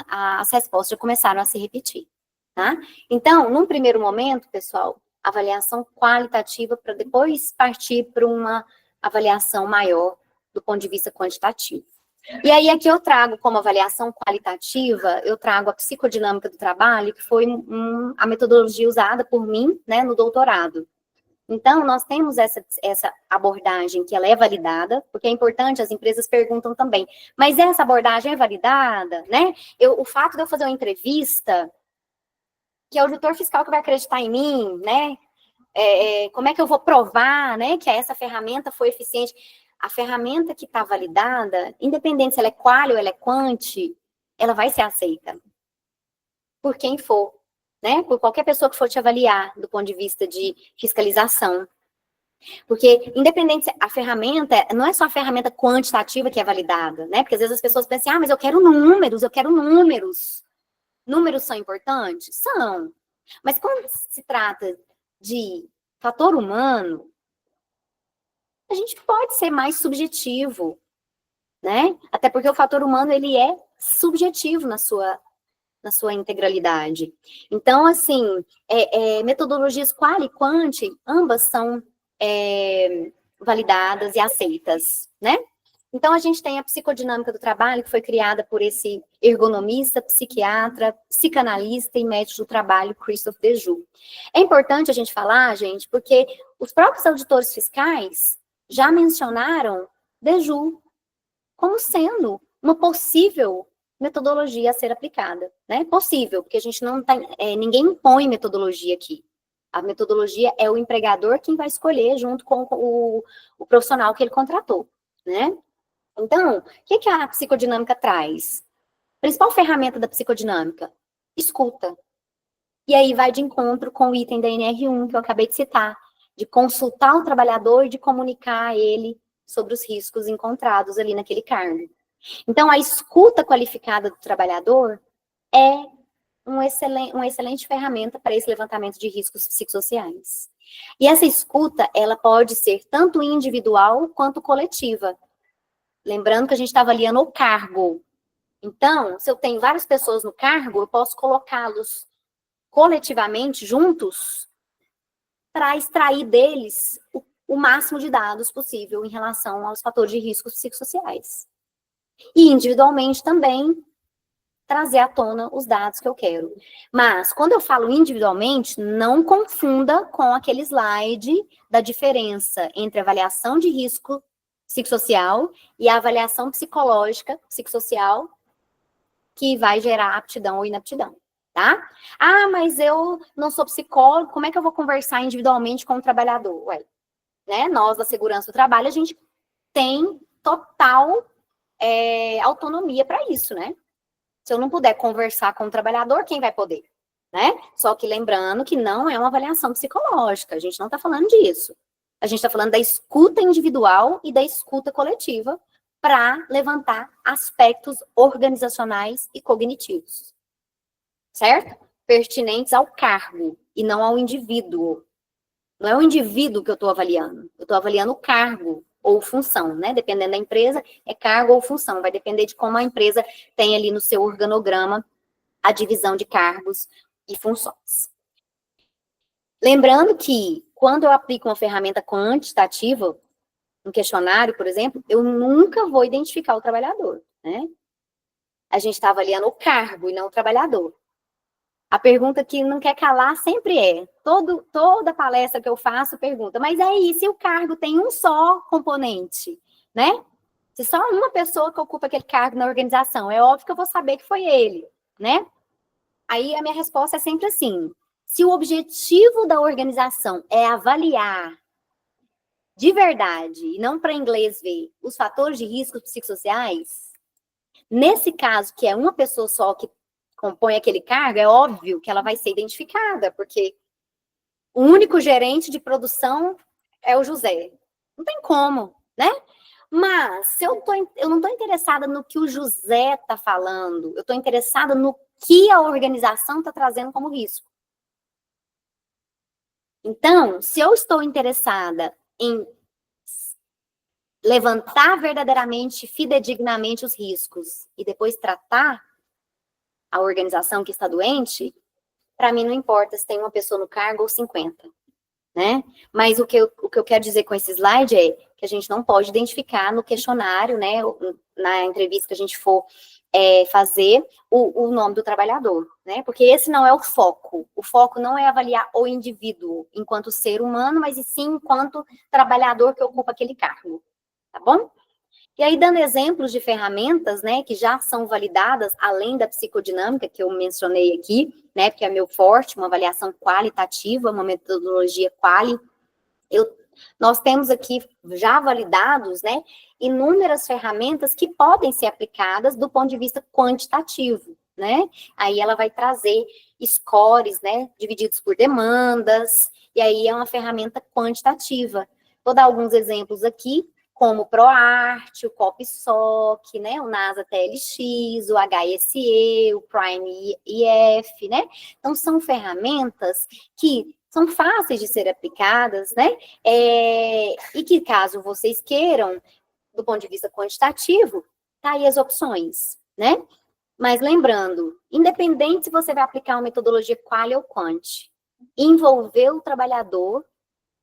as respostas já começaram a se repetir, tá? Então, num primeiro momento, pessoal, avaliação qualitativa para depois partir para uma avaliação maior do ponto de vista quantitativo. E aí, aqui eu trago como avaliação qualitativa, eu trago a psicodinâmica do trabalho, que foi a metodologia usada por mim, né, no doutorado. Então, nós temos essa abordagem que ela é validada, porque é importante, as empresas perguntam também, mas essa abordagem é validada, né? O fato de eu fazer uma entrevista, que é o auditor fiscal que vai acreditar em mim, né? Como é que eu vou provar, né, que essa ferramenta foi eficiente? A ferramenta que está validada, independente se ela é quali ou ela é quanti, ela vai ser aceita por quem for, né? Por qualquer pessoa que for te avaliar do ponto de vista de fiscalização. Porque, independente, a ferramenta, não é só a ferramenta quantitativa que é validada, né? Porque às vezes as pessoas pensam, mas eu quero números, eu quero números. Números são importantes? São. Mas quando se trata de fator humano, a gente pode ser mais subjetivo, né? Até porque o fator humano, ele é subjetivo na sua integralidade. Então, assim, metodologias quali e quanti, ambas são validadas e aceitas, né? Então, a gente tem a psicodinâmica do trabalho, que foi criada por esse ergonomista, psiquiatra, psicanalista e médico do trabalho, Christophe Dejoux. É importante a gente falar, gente, porque os próprios auditores fiscais já mencionaram Dejoux como sendo uma possível metodologia a ser aplicada, né? Possível, porque a gente não tem, ninguém impõe metodologia aqui. A metodologia é o empregador quem vai escolher junto com o profissional que ele contratou, né? Então, o que a psicodinâmica traz? A principal ferramenta da psicodinâmica, escuta. E aí vai de encontro com o item da NR1 que eu acabei de citar, de consultar o trabalhador e de comunicar a ele sobre os riscos encontrados ali naquele cargo. Então, a escuta qualificada do trabalhador é uma excelente ferramenta para esse levantamento de riscos psicossociais. E essa escuta, ela pode ser tanto individual quanto coletiva. Lembrando que a gente está avaliando o cargo. Então, se eu tenho várias pessoas no cargo, eu posso colocá-los coletivamente, juntos, para extrair deles o máximo de dados possível em relação aos fatores de riscos psicossociais. E individualmente também trazer à tona os dados que eu quero. Mas, quando eu falo individualmente, não confunda com aquele slide da diferença entre avaliação de risco psicossocial e a avaliação psicológica, psicossocial, que vai gerar aptidão ou inaptidão, tá? Ah, mas eu não sou psicólogo, como é que eu vou conversar individualmente com o trabalhador? Ué, né? Nós, da segurança do trabalho, a gente tem total autonomia para isso, né? Se eu não puder conversar com o trabalhador, quem vai poder? Né? Só que lembrando que não é uma avaliação psicológica, a gente não está falando disso. A gente está falando da escuta individual e da escuta coletiva para levantar aspectos organizacionais e cognitivos. Certo? Pertinentes ao cargo e não ao indivíduo. Não é o indivíduo que eu estou avaliando. Eu estou avaliando o cargo ou função, né? Dependendo da empresa, é cargo ou função. Vai depender de como a empresa tem ali no seu organograma a divisão de cargos e funções. Lembrando que, quando eu aplico uma ferramenta quantitativa, um questionário, por exemplo, eu nunca vou identificar o trabalhador, né? A gente está avaliando o cargo e não o trabalhador. A pergunta que não quer calar sempre toda palestra que eu faço pergunta, mas aí, se o cargo tem um só componente, né? Se só uma pessoa que ocupa aquele cargo na organização, é óbvio que eu vou saber que foi ele, né? Aí a minha resposta é sempre assim, se o objetivo da organização é avaliar de verdade, e não para inglês ver, os fatores de risco psicossociais, nesse caso, que é uma pessoa só que compõe aquele cargo, é óbvio que ela vai ser identificada, porque o único gerente de produção é o José. Não tem como, né? Mas se eu não estou interessada no que o José está falando, eu estou interessada no que a organização está trazendo como risco. Então, se eu estou interessada em levantar verdadeiramente, fidedignamente os riscos e depois tratar a organização que está doente, para mim não importa se tem uma pessoa no cargo ou 50, né? Mas o que eu quero dizer com esse slide é que a gente não pode identificar no questionário, né, na entrevista que a gente for fazer o nome do trabalhador, né? Porque esse não é o foco. O foco não é avaliar o indivíduo enquanto ser humano, mas e sim enquanto trabalhador que ocupa aquele cargo, tá bom? E aí, dando exemplos de ferramentas, né, que já são validadas, além da psicodinâmica, que eu mencionei aqui, né, porque é meu forte, uma avaliação qualitativa, uma metodologia quali. Nós temos aqui já validados, né, inúmeras ferramentas que podem ser aplicadas do ponto de vista quantitativo, né? Aí ela vai trazer scores, né, divididos por demandas, e aí é uma ferramenta quantitativa. Vou dar alguns exemplos aqui, como o ProArt, o CopSoc, né, o NASA TLX, o HSE, o Prime IF, né? Então, são ferramentas que são fáceis de ser aplicadas, né? E que, caso vocês queiram, do ponto de vista quantitativo, tá aí as opções, né? Mas lembrando, independente se você vai aplicar uma metodologia quali ou quant, envolver o trabalhador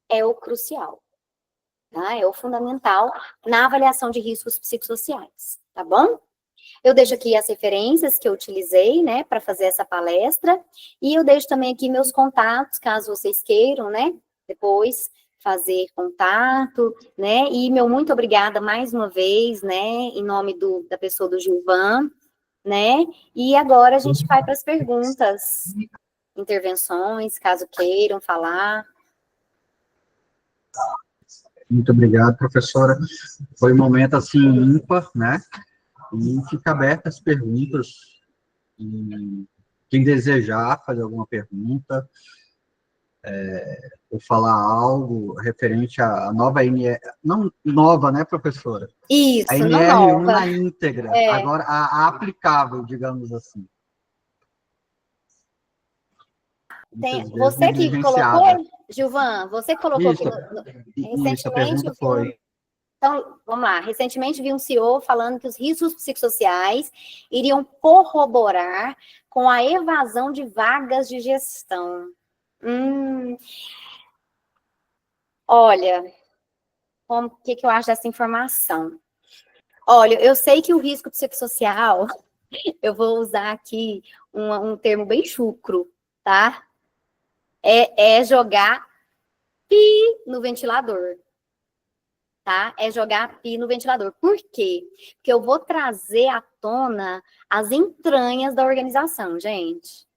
é o crucial. Tá? É o fundamental na avaliação de riscos psicossociais, tá bom? Eu deixo aqui as referências que eu utilizei, né, para fazer essa palestra, e eu deixo também aqui meus contatos, caso vocês queiram, né, depois fazer contato, né, e meu muito obrigada mais uma vez, né, em nome da pessoa do Gilvan, né, e agora a gente vai para as perguntas, intervenções, caso queiram falar. Muito obrigado, professora. Foi um momento, assim, ímpar, né? E fica aberta as perguntas. E quem desejar fazer alguma pergunta, ou falar algo referente à nova NR... Não nova, né, professora? Isso, A não NR1 nova. na íntegra. Agora, a aplicável, digamos assim. Você que colocou, Gilvan, você colocou isso, aqui recentemente. A pergunta foi. Então, vamos lá. Recentemente vi um CEO falando que os riscos psicossociais iriam corroborar com a evasão de vagas de gestão. Olha, o que eu acho dessa informação? Olha, eu sei que o risco psicossocial, eu vou usar aqui um termo bem chucro, tá? É jogar pi no ventilador, tá? É jogar pi no ventilador. Por quê? Porque eu vou trazer à tona as entranhas da organização, gente.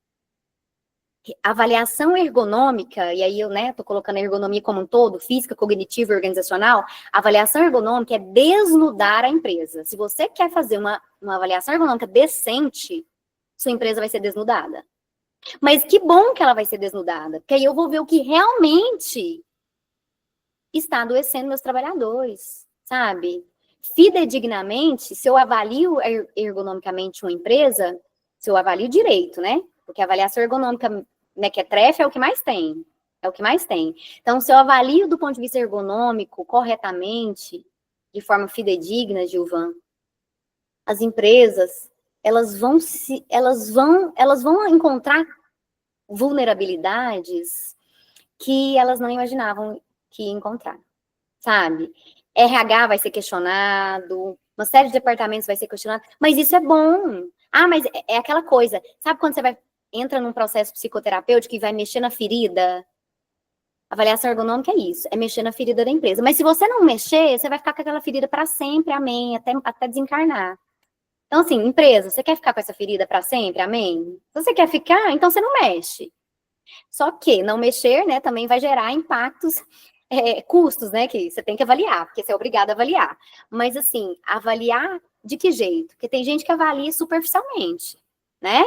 Avaliação ergonômica, e aí eu, né, tô colocando a ergonomia como um todo, física, cognitiva e organizacional, avaliação ergonômica é desnudar a empresa. Se você quer fazer uma avaliação ergonômica decente, sua empresa vai ser desnudada. Mas que bom que ela vai ser desnudada, porque aí eu vou ver o que realmente está adoecendo meus trabalhadores, sabe? Fidedignamente, se eu avalio ergonomicamente uma empresa, se eu avalio direito, né? Porque a avaliação ergonômica mequetrefe é o que mais tem. É o que mais tem. Então, se eu avalio do ponto de vista ergonômico corretamente, de forma fidedigna, Gilvan, as empresas, elas vão encontrar vulnerabilidades que elas não imaginavam que ia encontrar, sabe? RH vai ser questionado, uma série de departamentos vai ser questionado, mas isso é bom. Ah, mas é aquela coisa, sabe quando você entra num processo psicoterapêutico e vai mexer na ferida? Avaliação ergonômica é isso, é mexer na ferida da empresa. Mas se você não mexer, você vai ficar com aquela ferida para sempre, amém, até desencarnar. Então, assim, empresa, você quer ficar com essa ferida para sempre, amém? Se você quer ficar, então você não mexe. Só que não mexer, né, também vai gerar impactos, custos, né, que você tem que avaliar, porque você é obrigado a avaliar. Mas, assim, avaliar de que jeito? Porque tem gente que avalia superficialmente, né?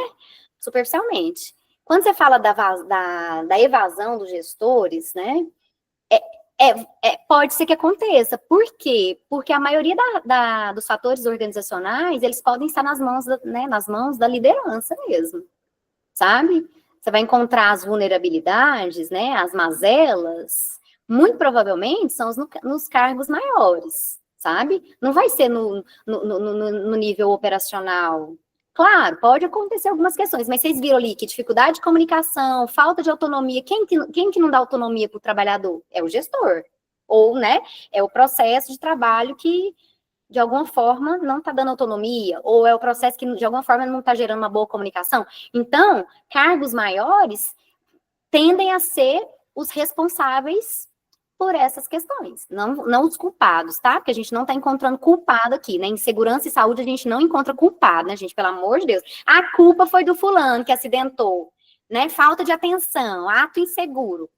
Superficialmente. Quando você fala da evasão dos gestores, né, pode ser que aconteça. Por quê? Porque a maioria dos fatores organizacionais, eles podem estar nas mãos da liderança mesmo, sabe? você vai encontrar as vulnerabilidades, né, as mazelas, muito provavelmente são nos cargos maiores, sabe? Não vai ser no nível operacional. Claro, pode acontecer algumas questões, mas vocês viram ali que dificuldade de comunicação, falta de autonomia, quem que não dá autonomia para o trabalhador? É o gestor. Ou, né, é o processo de trabalho que, de alguma forma, não está dando autonomia, ou é o processo que, de alguma forma, não está gerando uma boa comunicação. Então, cargos maiores tendem a ser os responsáveis por essas questões, não os culpados, tá? Porque a gente não está encontrando culpado aqui, né? Em segurança e saúde a gente não encontra culpado, né, gente? Pelo amor de Deus. A culpa foi do fulano que acidentou, né? Falta de atenção, ato inseguro.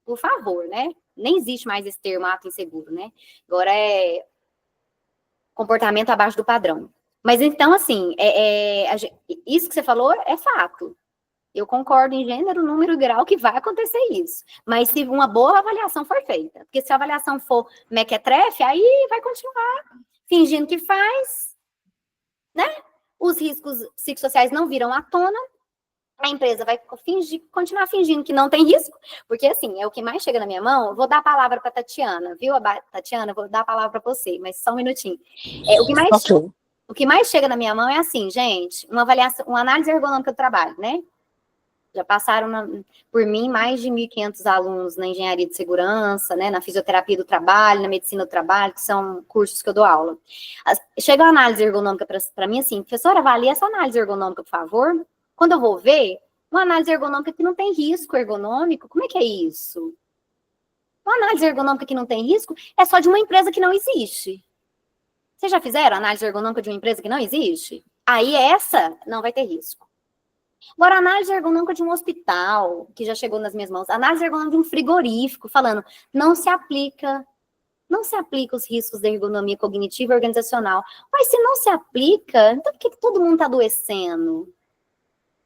Por favor, né? Nem existe mais esse termo, ato inseguro, né? Agora é comportamento abaixo do padrão. Mas então, assim, isso que você falou é fato. Eu concordo em gênero, número e grau que vai acontecer isso. Mas se uma boa avaliação for feita. Porque se a avaliação for mequetrefe, aí vai continuar fingindo que faz, né? Os riscos psicossociais não viram à tona, a empresa vai continuar fingindo que não tem risco, porque assim, é o que mais chega na minha mão. Eu vou dar a palavra para Tatiana, viu, Tatiana? Vou dar a palavra para você, mas só um minutinho. O que mais chega na minha mão é assim, gente, uma avaliação, uma análise ergonômica do trabalho, né? Já passaram por mim mais de 1.500 alunos na engenharia de segurança, né, na fisioterapia do trabalho, na medicina do trabalho, que são cursos que eu dou aula. Chega a análise ergonômica para mim assim, professora, avalie essa análise ergonômica, por favor. Quando eu vou ver, uma análise ergonômica que não tem risco ergonômico, como é que é isso? Uma análise ergonômica que não tem risco é só de uma empresa que não existe. Vocês já fizeram análise ergonômica de uma empresa que não existe? Aí essa não vai ter risco. Agora, análise ergonômica de um hospital, que já chegou nas minhas mãos, análise ergonômica de um frigorífico, falando, não se aplica os riscos da ergonomia cognitiva e organizacional. Mas se não se aplica, então por que todo mundo está adoecendo?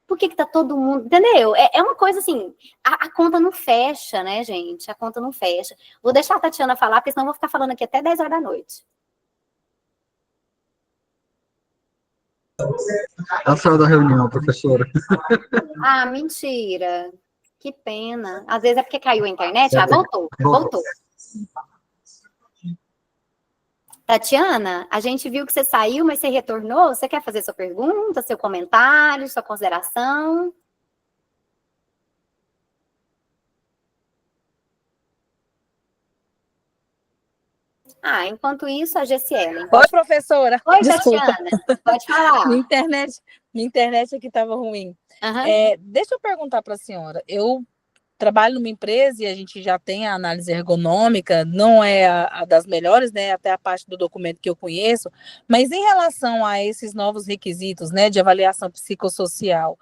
Por que tá todo mundo, entendeu? É uma coisa assim, a conta não fecha, né, gente? A conta não fecha. Vou deixar a Tatiana falar, porque senão eu vou ficar falando aqui até 10 horas da noite. Ela saiu da reunião, professora. Ah, mentira. Que pena. Às vezes é porque caiu a internet. Ah, voltou. Tatiana, a gente viu que você saiu, mas você retornou. Você quer fazer sua pergunta, seu comentário, sua consideração? Ah, enquanto isso, a Gessiela. Oi, professora. Oi, desculpa. Tatiana, pode falar. Minha internet aqui estava ruim. Uhum. Deixa eu perguntar para a senhora. Eu trabalho numa empresa e a gente já tem a análise ergonômica, não é a das melhores, né? Até a parte do documento que eu conheço, mas em relação a esses novos requisitos, né, de avaliação psicossocial,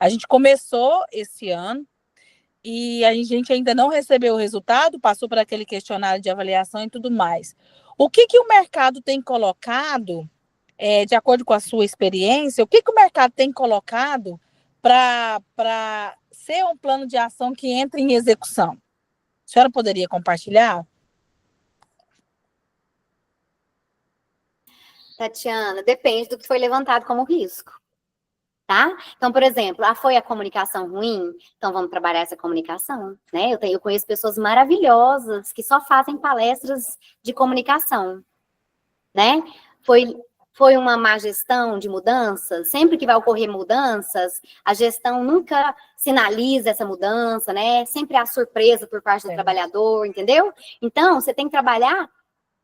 a gente começou esse ano e a gente ainda não recebeu o resultado, passou por aquele questionário de avaliação e tudo mais. O que o mercado tem colocado, de acordo com a sua experiência, o que o mercado tem colocado para ser um plano de ação que entre em execução? A senhora poderia compartilhar? Tatiana, depende do que foi levantado como risco. Tá? Então, por exemplo, foi a comunicação ruim? Então, vamos trabalhar essa comunicação, né? Eu conheço pessoas maravilhosas que só fazem palestras de comunicação, né? Foi uma má gestão de mudanças? Sempre que vai ocorrer mudanças, a gestão nunca sinaliza essa mudança, né? Sempre há surpresa por parte do trabalhador, entendeu? Então, você tem que trabalhar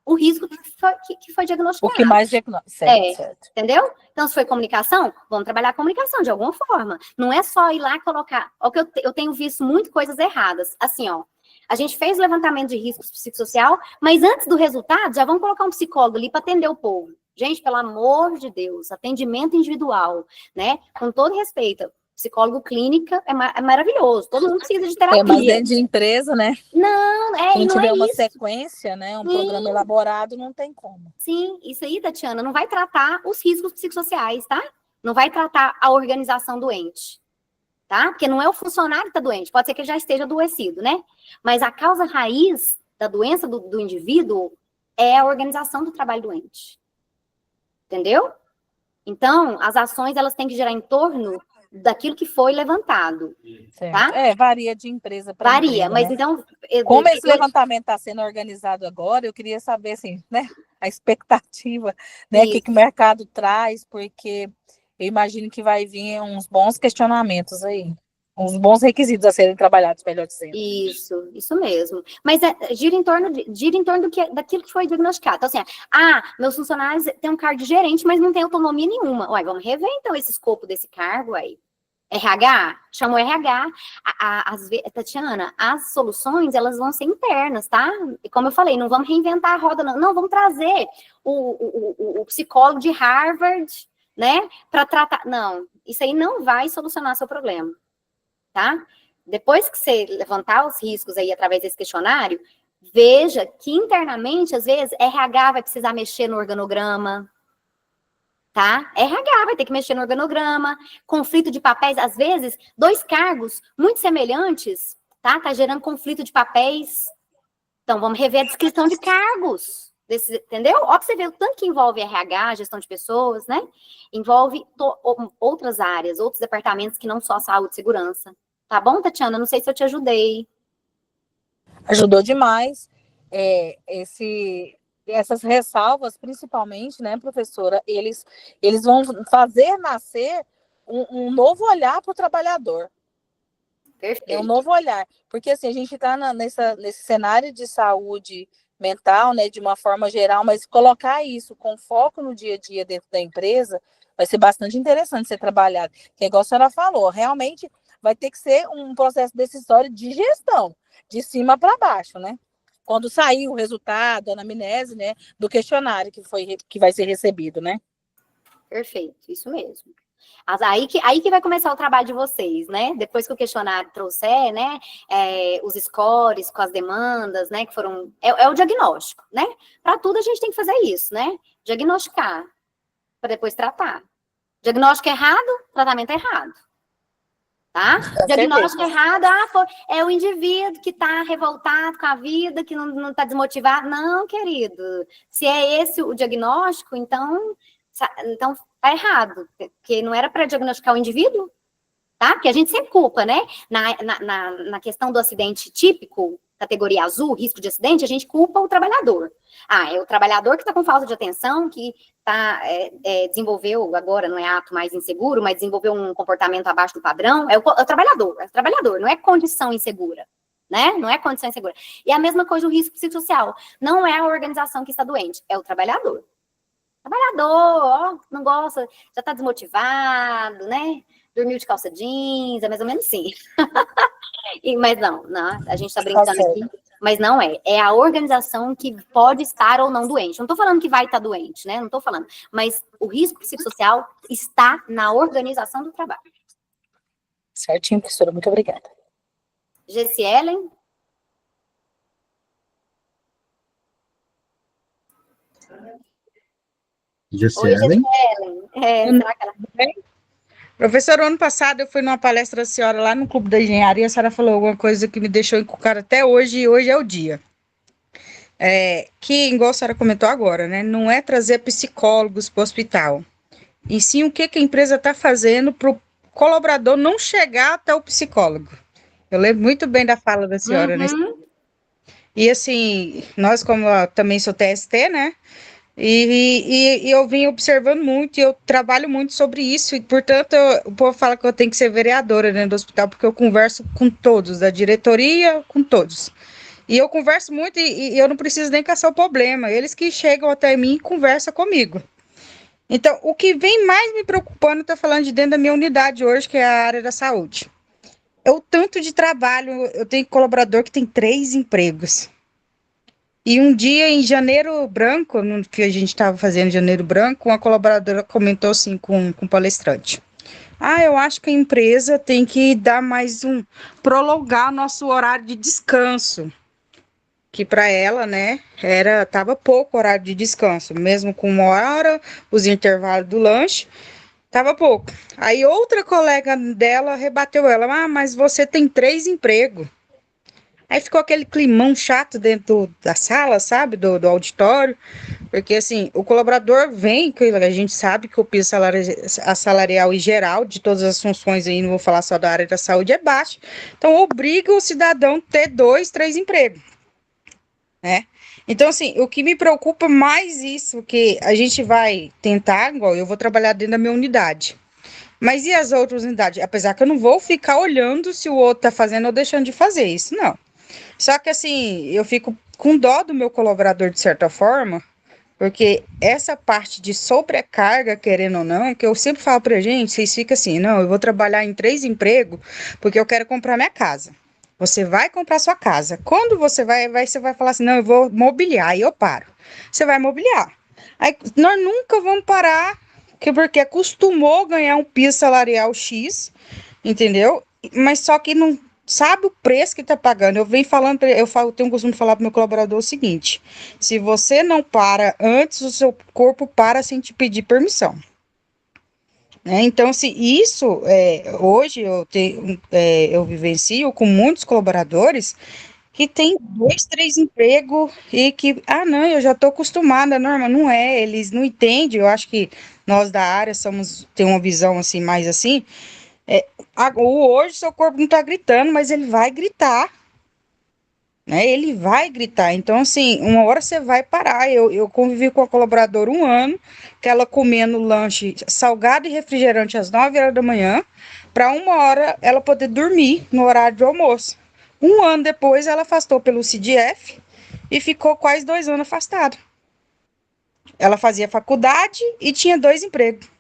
o risco que foi diagnosticado. O que mais diagnosticado. Certo. Entendeu? Então, se foi comunicação, vamos trabalhar a comunicação de alguma forma. Não é só ir lá colocar... O que eu tenho visto muito coisas erradas. Assim, ó, a gente fez o levantamento de riscos psicossocial, mas antes do resultado, já vamos colocar um psicólogo ali para atender o povo. Gente, pelo amor de Deus, atendimento individual, né? Com todo respeito. Psicólogo clínica é maravilhoso, todo mundo precisa de terapia. Mas dentro de empresa, né? Não, se não tiver uma isso. Sequência, né? Um programa elaborado, não tem como. Sim, isso aí, Tatiana, não vai tratar os riscos psicossociais, tá? Não vai tratar a organização doente, tá? Porque não é o funcionário que está doente, pode ser que ele já esteja adoecido, né? Mas a causa raiz da doença do indivíduo é a organização do trabalho doente. Entendeu? Então, as ações, elas têm que girar em torno daquilo que foi levantado, tá? Varia de empresa para Varia, empresa, mas né? então... Como esse levantamento está sendo organizado agora, eu queria saber, assim, né, a expectativa, né, o que o mercado traz, porque eu imagino que vai vir uns bons questionamentos aí, uns bons requisitos a serem trabalhados, melhor dizendo. Isso mesmo. Mas gira em torno daquilo que foi diagnosticado. Então, assim, meus funcionários têm um cargo de gerente, mas não tem autonomia nenhuma. Uai, vamos rever, então, esse escopo desse cargo aí. RH? Chama o RH. Tatiana, as soluções, elas vão ser internas, tá? E como eu falei, não vamos reinventar a roda, não. Não, vamos trazer o psicólogo de Harvard, né, para tratar. Não, isso aí não vai solucionar seu problema, tá? Depois que você levantar os riscos aí através desse questionário, veja que internamente, às vezes, RH vai precisar mexer no organograma, tá? RH vai ter que mexer no organograma, conflito de papéis, às vezes, 2 cargos muito semelhantes, tá? Tá gerando conflito de papéis. Então, vamos rever a descrição de cargos, entendeu? Ó, pra você ver o tanto que envolve RH, gestão de pessoas, né? Envolve outras áreas, outros departamentos que não só saúde e segurança. Tá bom, Tatiana? Não sei se eu te ajudei. Ajudou demais. Essas ressalvas, principalmente, né, professora, eles vão fazer nascer um novo olhar para o trabalhador. Perfeito. É um novo olhar. Porque, assim, a gente está nesse cenário de saúde mental, né, de uma forma geral, mas colocar isso com foco no dia a dia dentro da empresa vai ser bastante interessante ser trabalhado. Que, igual a senhora falou, realmente vai ter que ser um processo decisório de gestão, de cima para baixo, né? Quando sair o resultado, a anamnese, né, do questionário que vai ser recebido, né? Perfeito, isso mesmo. Aí que vai começar o trabalho de vocês, né? Depois que o questionário trouxer, né, os scores com as demandas, né, que foram... É o diagnóstico, né? Para tudo a gente tem que fazer isso, né? Diagnosticar, para depois tratar. Diagnóstico errado, tratamento errado. Tá? Diagnóstico errado, é o indivíduo que está revoltado com a vida, que não está desmotivado. Não, querido. Se é esse o diagnóstico, então tá errado, porque não era para diagnosticar o indivíduo, tá? Porque a gente sempre culpa, né? Na questão do acidente típico, categoria azul, risco de acidente, a gente culpa o trabalhador. É o trabalhador que está com falta de atenção, que desenvolveu, agora não é ato mais inseguro, mas desenvolveu um comportamento abaixo do padrão, é o trabalhador, não é condição insegura, né? Não é condição insegura. E a mesma coisa o risco psicossocial, não é a organização que está doente, é o trabalhador. Trabalhador, não gosta, já está desmotivado, né? Dormiu de calça jeans, é mais ou menos assim. Mas não, a gente está brincando aqui, mas não é. É a organização que pode estar ou não doente. Não estou falando que vai estar doente, né? Não estou falando. Mas o risco psicossocial está na organização do trabalho. Certinho, professora. Muito obrigada. Gessielen? Gessielen? Será que ela... Professor, ano passado eu fui numa palestra da senhora lá no Clube da Engenharia, a senhora falou alguma coisa que me deixou encucada até hoje, e hoje é o dia. Que, igual a senhora comentou agora, né, não é trazer psicólogos para o hospital, e sim o que a empresa está fazendo para o colaborador não chegar até o psicólogo. Eu lembro muito bem da fala da senhora, né? E assim, nós como também sou TST, né, e eu vim observando muito, e eu trabalho muito sobre isso, e portanto o povo fala que eu tenho que ser vereadora dentro do hospital, porque eu converso com todos, da diretoria, com todos. E eu converso muito, e eu não preciso nem caçar o problema, eles que chegam até mim e conversam comigo. Então, o que vem mais me preocupando, estou falando de dentro da minha unidade hoje, que é a área da saúde. É o tanto de trabalho, eu tenho colaborador que tem 3 empregos. E um dia, em Janeiro Branco, no que a gente estava fazendo Janeiro Branco, uma colaboradora comentou assim com o palestrante. Eu acho que a empresa tem que dar prolongar nosso horário de descanso. Que para ela, né, tava pouco horário de descanso, mesmo com 1 hora, os intervalos do lanche, tava pouco. Aí outra colega dela rebateu ela, mas você tem 3 empregos. Aí ficou aquele climão chato dentro da sala, sabe, do auditório, porque assim, o colaborador vem, que a gente sabe que o piso salarial e geral de todas as funções aí, não vou falar só da área da saúde, é baixo. Então, obriga o cidadão a ter 2, 3 empregos, né? Então, assim, o que me preocupa mais isso, que a gente vai tentar, igual eu vou trabalhar dentro da minha unidade. Mas e as outras unidades? Apesar que eu não vou ficar olhando se o outro tá fazendo ou deixando de fazer isso, não. Só que assim, eu fico com dó do meu colaborador de certa forma, porque essa parte de sobrecarga, querendo ou não, que eu sempre falo pra gente, vocês ficam assim, não, eu vou trabalhar em 3 empregos porque eu quero comprar minha casa. Você vai comprar sua casa. Quando você você vai falar assim, não, eu vou mobiliar, aí eu paro. Você vai mobiliar. Aí nós nunca vamos parar, porque acostumou ganhar um piso salarial X, entendeu? Mas só que não sabe o preço que está pagando. Eu venho falando, eu tenho o costume de falar para o meu colaborador o seguinte: se você não para antes, o seu corpo para sem te pedir permissão. Né? Então, se isso, hoje eu vivencio com muitos colaboradores que tem 2, 3 empregos e que, não, eu já estou acostumada, norma, não é, eles não entendem, eu acho que nós da área tem uma visão assim, mais assim, hoje seu corpo não está gritando, mas ele vai gritar, né? Ele vai gritar. Então, assim, uma hora você vai parar. Eu convivi com a colaboradora 1 ano, que ela comendo lanche salgado e refrigerante às 9 horas da manhã, para 1 hora ela poder dormir no horário de almoço. 1 ano depois, ela afastou pelo CDF e ficou quase 2 anos afastada. Ela fazia faculdade e tinha 2 empregos.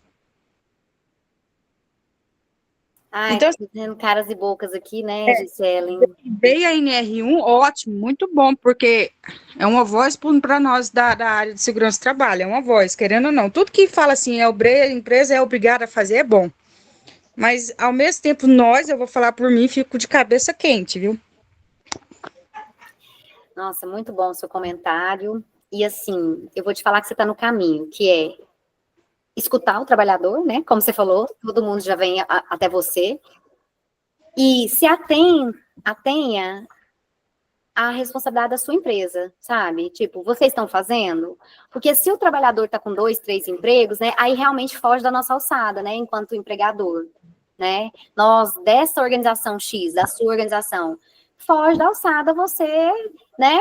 Ai, Então, tô vendo caras e bocas aqui, né, Gisele? veio a NR1, ótimo, muito bom, porque é uma voz para nós da área de segurança do trabalho, é uma voz, querendo ou não. Tudo que fala assim, a empresa é obrigada a fazer, é bom. Mas, ao mesmo tempo, eu vou falar por mim, fico de cabeça quente, viu? Nossa, muito bom o seu comentário. E assim, eu vou te falar que você está no caminho, que é escutar o trabalhador, né? Como você falou, todo mundo já vem até você. E se atenha à responsabilidade da sua empresa, sabe? Tipo, vocês estão fazendo? Porque se o trabalhador está com 2, 3 empregos, né? Aí realmente foge da nossa alçada, né? Enquanto empregador, né? Nós, dessa organização X, da sua organização, foge da alçada você, né?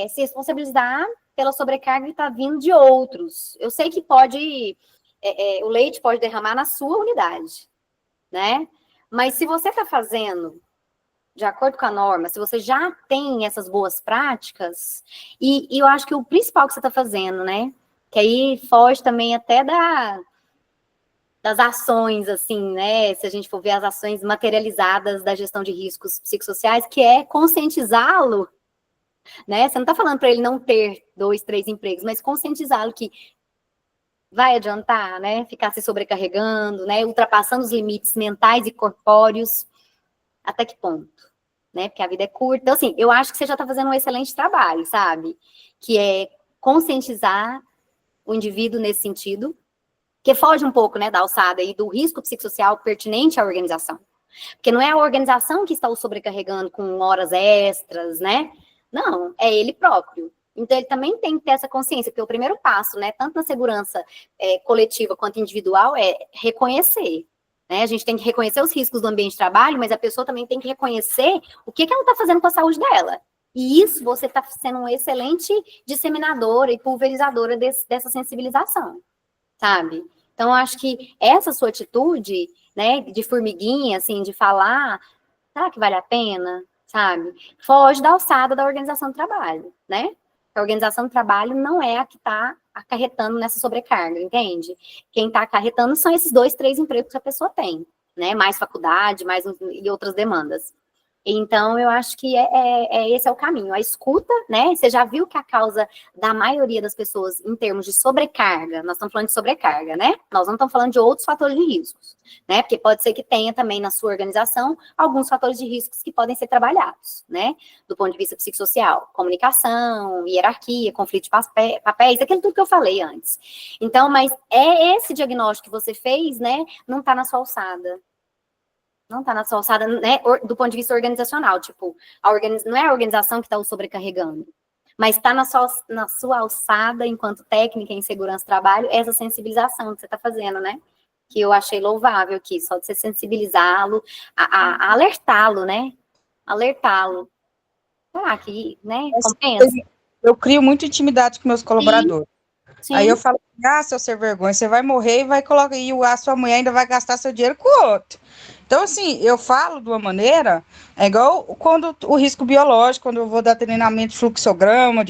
Se responsabilizar pela sobrecarga que está vindo de outros. Eu sei que pode, o leite pode derramar na sua unidade, né? Mas se você está fazendo de acordo com a norma, se você já tem essas boas práticas, e eu acho que o principal que você está fazendo, né? Que aí foge também até das ações, assim, né? Se a gente for ver as ações materializadas da gestão de riscos psicossociais, que é conscientizá-lo, né? Você não está falando para ele não ter 2, 3 empregos, mas conscientizá-lo que vai adiantar, né? Ficar se sobrecarregando, né? Ultrapassando os limites mentais e corpóreos. Até que ponto? Né? Porque a vida é curta. Então, assim, eu acho que você já está fazendo um excelente trabalho, sabe? Que é conscientizar o indivíduo nesse sentido, que foge um pouco, né, da alçada e do risco psicossocial pertinente à organização. Porque não é a organização que está o sobrecarregando com horas extras, né? Não, é ele próprio. Então, ele também tem que ter essa consciência, porque o primeiro passo, né, tanto na segurança coletiva quanto individual, é reconhecer. Né? A gente tem que reconhecer os riscos do ambiente de trabalho, mas a pessoa também tem que reconhecer o que ela está fazendo com a saúde dela. E isso você está sendo uma excelente disseminadora e pulverizadora dessa sensibilização, sabe? Então, eu acho que essa sua atitude, né, de formiguinha, assim, de falar, será que vale a pena, sabe? Foge da alçada da organização do trabalho, né? A organização do trabalho não é a que está acarretando nessa sobrecarga, entende? Quem está acarretando são esses 2, 3 empregos que a pessoa tem, né? Mais faculdade, e outras demandas. Então, eu acho que esse é o caminho. A escuta, né? Você já viu que a causa da maioria das pessoas, em termos de sobrecarga, nós estamos falando de sobrecarga, né? Nós não estamos falando de outros fatores de riscos, né? Porque pode ser que tenha também na sua organização alguns fatores de riscos que podem ser trabalhados, né? Do ponto de vista psicossocial, comunicação, hierarquia, conflito de papéis, aquilo tudo que eu falei antes. Então, mas esse diagnóstico que você fez, né? Não está na sua alçada. Não está na sua alçada, né, do ponto de vista organizacional, tipo, não é a organização que está o sobrecarregando, mas está na sua alçada, enquanto técnica em segurança do trabalho, essa sensibilização que você está fazendo, né? Que eu achei louvável aqui, só de você sensibilizá-lo, a alertá-lo, né? Alertá-lo. Será que, né, compensa? Eu crio muita intimidade com meus colaboradores. Sim. Aí eu falo, seu sem vergonha, você vai morrer e vai colocar, e a sua mulher ainda vai gastar seu dinheiro com o outro. Então, assim, eu falo de uma maneira, é igual quando o risco biológico, quando eu vou dar treinamento de fluxograma,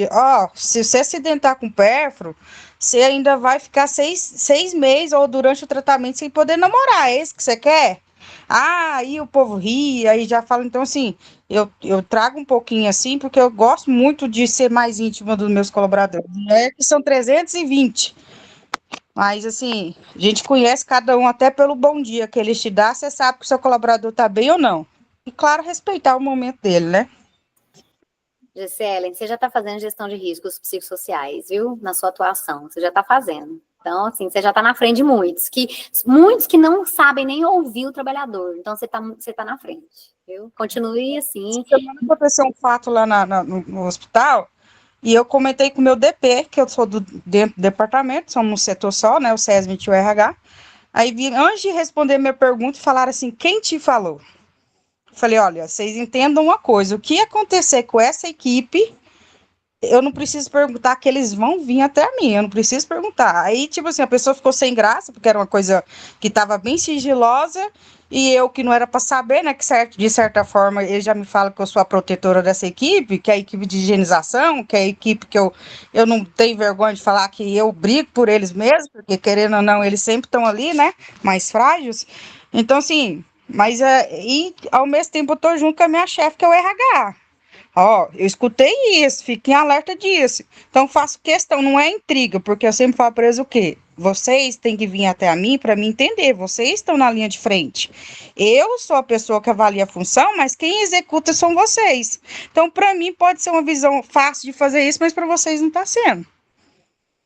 se você acidentar com pérfuro, você ainda vai ficar 6 meses ou durante o tratamento sem poder namorar, é isso que você quer? Aí o povo ri, aí já fala, então, assim, eu trago um pouquinho assim, porque eu gosto muito de ser mais íntima dos meus colaboradores. É que são 320. Mas, assim, a gente conhece cada um até pelo bom dia que eles te dão, você sabe que o seu colaborador está bem ou não. E, claro, respeitar o momento dele, né? Gisele, você já está fazendo gestão de riscos psicossociais, viu? Na sua atuação, você já está fazendo. Então, assim, você já está na frente de muitos que não sabem nem ouvir o trabalhador. Então, você tá na frente, viu? Continue assim. Semana aconteceu um fato lá no hospital, e eu comentei com o meu DP, que eu sou dentro do departamento, somos um setor só, né, o SESMIT e o RH. Aí, antes de responder minha pergunta, falaram assim, quem te falou? Eu falei, olha, vocês entendam uma coisa, o que acontecer com essa equipe, eu não preciso perguntar, que eles vão vir até mim, eu não preciso perguntar. Aí, tipo assim, a pessoa ficou sem graça, porque era uma coisa que estava bem sigilosa, e eu que não era para saber, né, que de certa forma ele já me fala que eu sou a protetora dessa equipe, que é a equipe de higienização, que é a equipe que eu não tenho vergonha de falar que eu brigo por eles mesmos, porque querendo ou não, eles sempre estão ali, né, mais frágeis. Então, assim, mas e ao mesmo tempo eu tô junto com a minha chefe, que é o RH. Eu escutei isso, fiquem alerta disso. Então, faço questão, não é intriga, porque eu sempre falo para eles o quê? Vocês têm que vir até a mim para me entender, vocês estão na linha de frente. Eu sou a pessoa que avalia a função, mas quem executa são vocês. Então, para mim, pode ser uma visão fácil de fazer isso, mas para vocês não está sendo.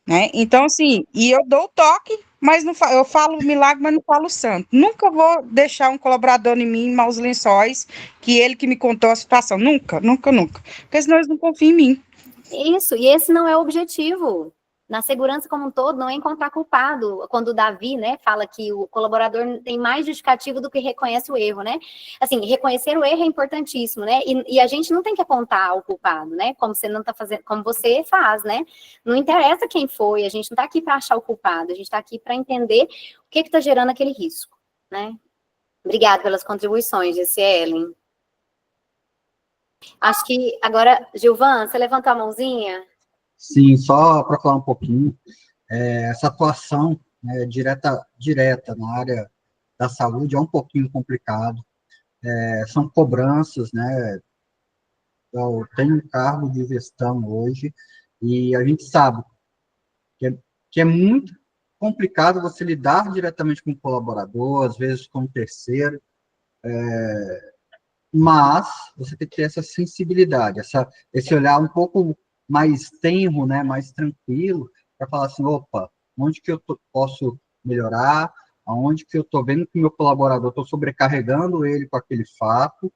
Né? Então, assim, e eu dou o toque, mas não eu falo milagre, mas não falo santo. Nunca vou deixar um colaborador em mim, maus lençóis, que ele que me contou a situação. Nunca, nunca, nunca. Porque senão eles não confiam em mim. Isso, e esse não é o objetivo. Na segurança como um todo, não é encontrar culpado. Quando o Davi, né, fala que o colaborador tem mais justificativo do que reconhece o erro, né? Assim, reconhecer o erro é importantíssimo, né? E a gente não tem que apontar o culpado, né? Como você não tá fazendo, como você faz, né? Não interessa quem foi, a gente não tá aqui para achar o culpado, a gente tá aqui para entender o que tá gerando aquele risco, né? Obrigada pelas contribuições, Gisele. Acho que agora, Gilvan, você levantou a mãozinha? Sim, só para falar um pouquinho, essa atuação, né, direta na área da saúde é um pouquinho complicado. São cobranças, né? Eu tenho um cargo de gestão hoje e a gente sabe que é muito complicado você lidar diretamente com o colaborador, às vezes com o terceiro, mas você tem que ter essa sensibilidade, esse olhar um pouco mais tenro, né, mais tranquilo, para falar assim, opa, onde que eu posso melhorar, aonde que eu estou vendo que o meu colaborador, estou sobrecarregando ele com aquele fato,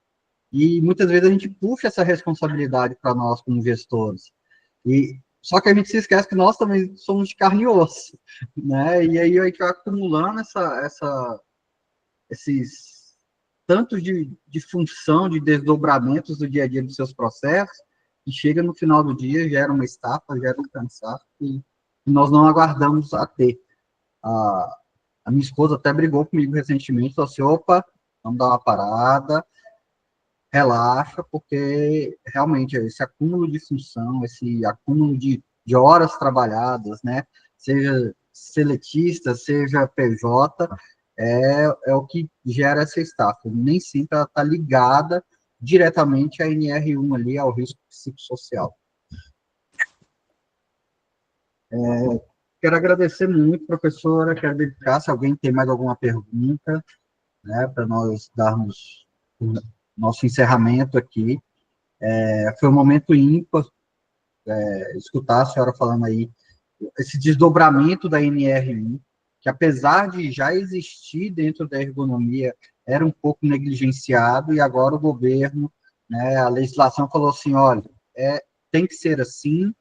e muitas vezes a gente puxa essa responsabilidade para nós como gestores, só que a gente se esquece que nós também somos de carne e osso, né, e aí a gente vai acumulando esses tantos de função, de desdobramentos do dia a dia dos seus processos, que chega no final do dia, gera uma estafa, gera um cansaço, que nós não aguardamos a ter. A minha esposa até brigou comigo recentemente, falou assim, opa, vamos dar uma parada, relaxa, porque realmente esse acúmulo de função, esse acúmulo de horas trabalhadas, né, seja seletista, seja PJ, é o que gera essa estafa. Nem sempre ela está ligada diretamente à NR1 ali, ao risco psicossocial. Quero agradecer muito, professora, quero dedicar, se alguém tem mais alguma pergunta, né, para nós darmos o nosso encerramento aqui. Foi um momento ímpar, escutar a senhora falando aí, esse desdobramento da NR1, que apesar de já existir dentro da ergonomia, era um pouco negligenciado, e agora o governo, né, a legislação falou assim, olha, tem que ser assim,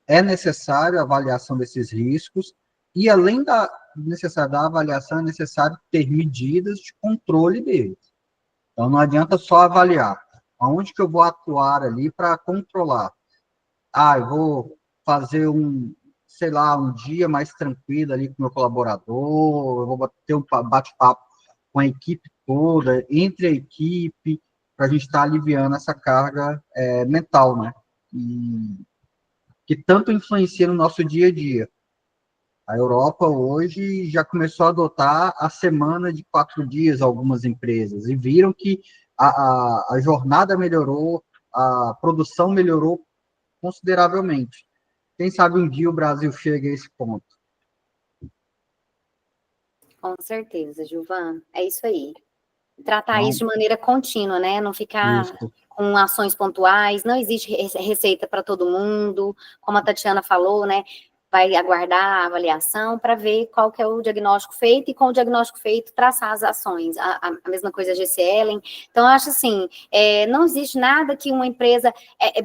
é necessário a avaliação desses riscos, e além da necessidade da avaliação, é necessário ter medidas de controle deles. Então, não adianta só avaliar. Aonde que eu vou atuar ali para controlar? Eu vou fazer sei lá, um dia mais tranquilo ali com o meu colaborador, eu vou ter um bate-papo com a equipe toda, entre a equipe, para a gente estar aliviando essa carga mental, né? Que tanto influencia no nosso dia a dia. A Europa hoje já começou a adotar a semana de 4 dias, algumas empresas, e viram que a jornada melhorou, a produção melhorou consideravelmente. Quem sabe um dia o Brasil chega a esse ponto. Com certeza, Gilvan. É isso aí. Tratar Então, isso de maneira contínua, né? Não ficar isso. com ações pontuais, não existe receita para todo mundo, como a Tatiana falou, né? Vai aguardar a avaliação para ver qual que é o diagnóstico feito, e com o diagnóstico feito, traçar as ações. A mesma coisa a GCL. Então, eu acho assim, não existe nada que uma empresa...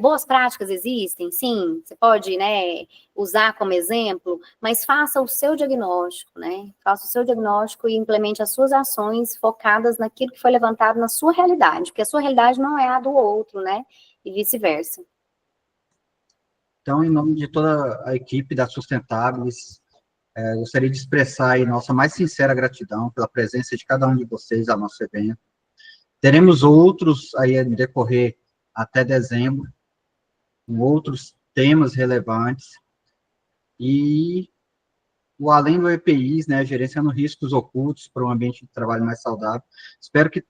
boas práticas existem, sim, você pode, né, usar como exemplo, mas faça o seu diagnóstico, né? Faça o seu diagnóstico e implemente as suas ações focadas naquilo que foi levantado na sua realidade, porque a sua realidade não é a do outro, né? E vice-versa. Então, em nome de toda a equipe da Sustentáveis, gostaria de expressar aí nossa mais sincera gratidão pela presença de cada um de vocês ao nosso evento. Teremos outros aí a decorrer até dezembro, com outros temas relevantes, e além do EPIs, né, gerenciando riscos ocultos para um ambiente de trabalho mais saudável. Espero que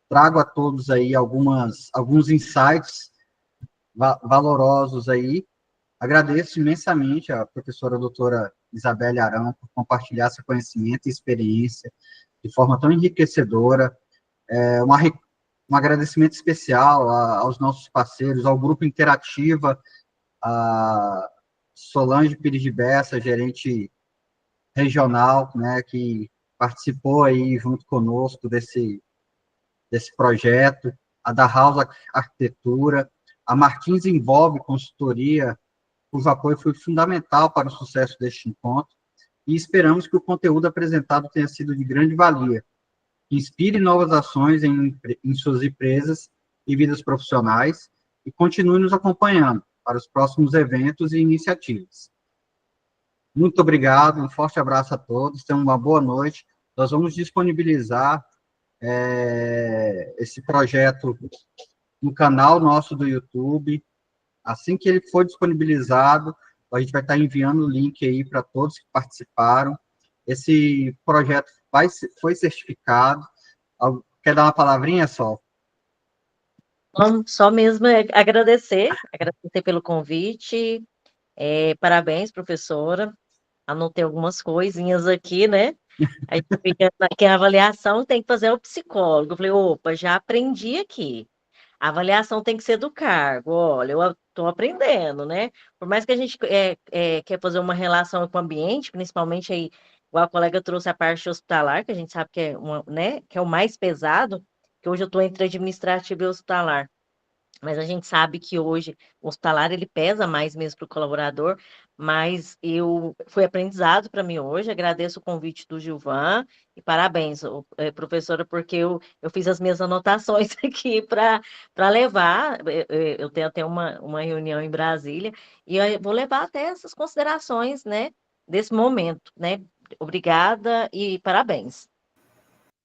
trago a todos aí alguns insights valorosos aí. Agradeço imensamente a professora doutora Isabelle Arão por compartilhar seu conhecimento e experiência de forma tão enriquecedora. Um agradecimento especial aos nossos parceiros, ao Grupo Interativa, a Solange Pires de Bessa, gerente regional, né, que participou aí junto conosco desse projeto, a da House Arquitetura, a Martins Envolve Consultoria, cujo apoio foi fundamental para o sucesso deste encontro, e esperamos que o conteúdo apresentado tenha sido de grande valia, que inspire novas ações em suas empresas e vidas profissionais, e continue nos acompanhando para os próximos eventos e iniciativas. Muito obrigado, um forte abraço a todos, tenham uma boa noite. Nós vamos disponibilizar esse projeto no canal nosso do YouTube. Assim que ele for disponibilizado, a gente vai estar enviando o link aí para todos que participaram. Esse projeto foi certificado. Quer dar uma palavrinha, Sol? Só mesmo agradecer pelo convite. Parabéns, professora. Anotei algumas coisinhas aqui, né? Aí fica que a avaliação tem que fazer o psicólogo. Eu falei, opa, já aprendi aqui. A avaliação tem que ser do cargo. Olha, eu estou aprendendo, né? Por mais que a gente quer fazer uma relação com o ambiente, principalmente aí, igual a colega trouxe a parte hospitalar, que a gente sabe que é né, que é o mais pesado, que hoje eu estou entre administrativo e hospitalar. Mas a gente sabe que hoje o hospitalar ele pesa mais mesmo para o colaborador, mas foi aprendizado para mim hoje. Agradeço o convite do Gilvan e parabéns, professora, porque eu fiz as minhas anotações aqui para levar. Eu tenho até uma reunião em Brasília e eu vou levar até essas considerações, né, desse momento, né? Obrigada e parabéns.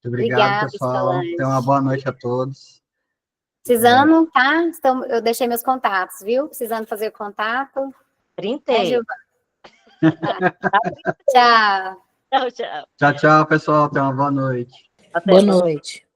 Muito obrigado, pessoal. Solange. Tenham uma boa noite a todos. Precisando, tá? Então, eu deixei meus contatos, viu? Precisando fazer contato. Printei. Tchau. Tchau, tchau. Tchau, tchau, pessoal. Tenham uma boa noite. Até Boa noite.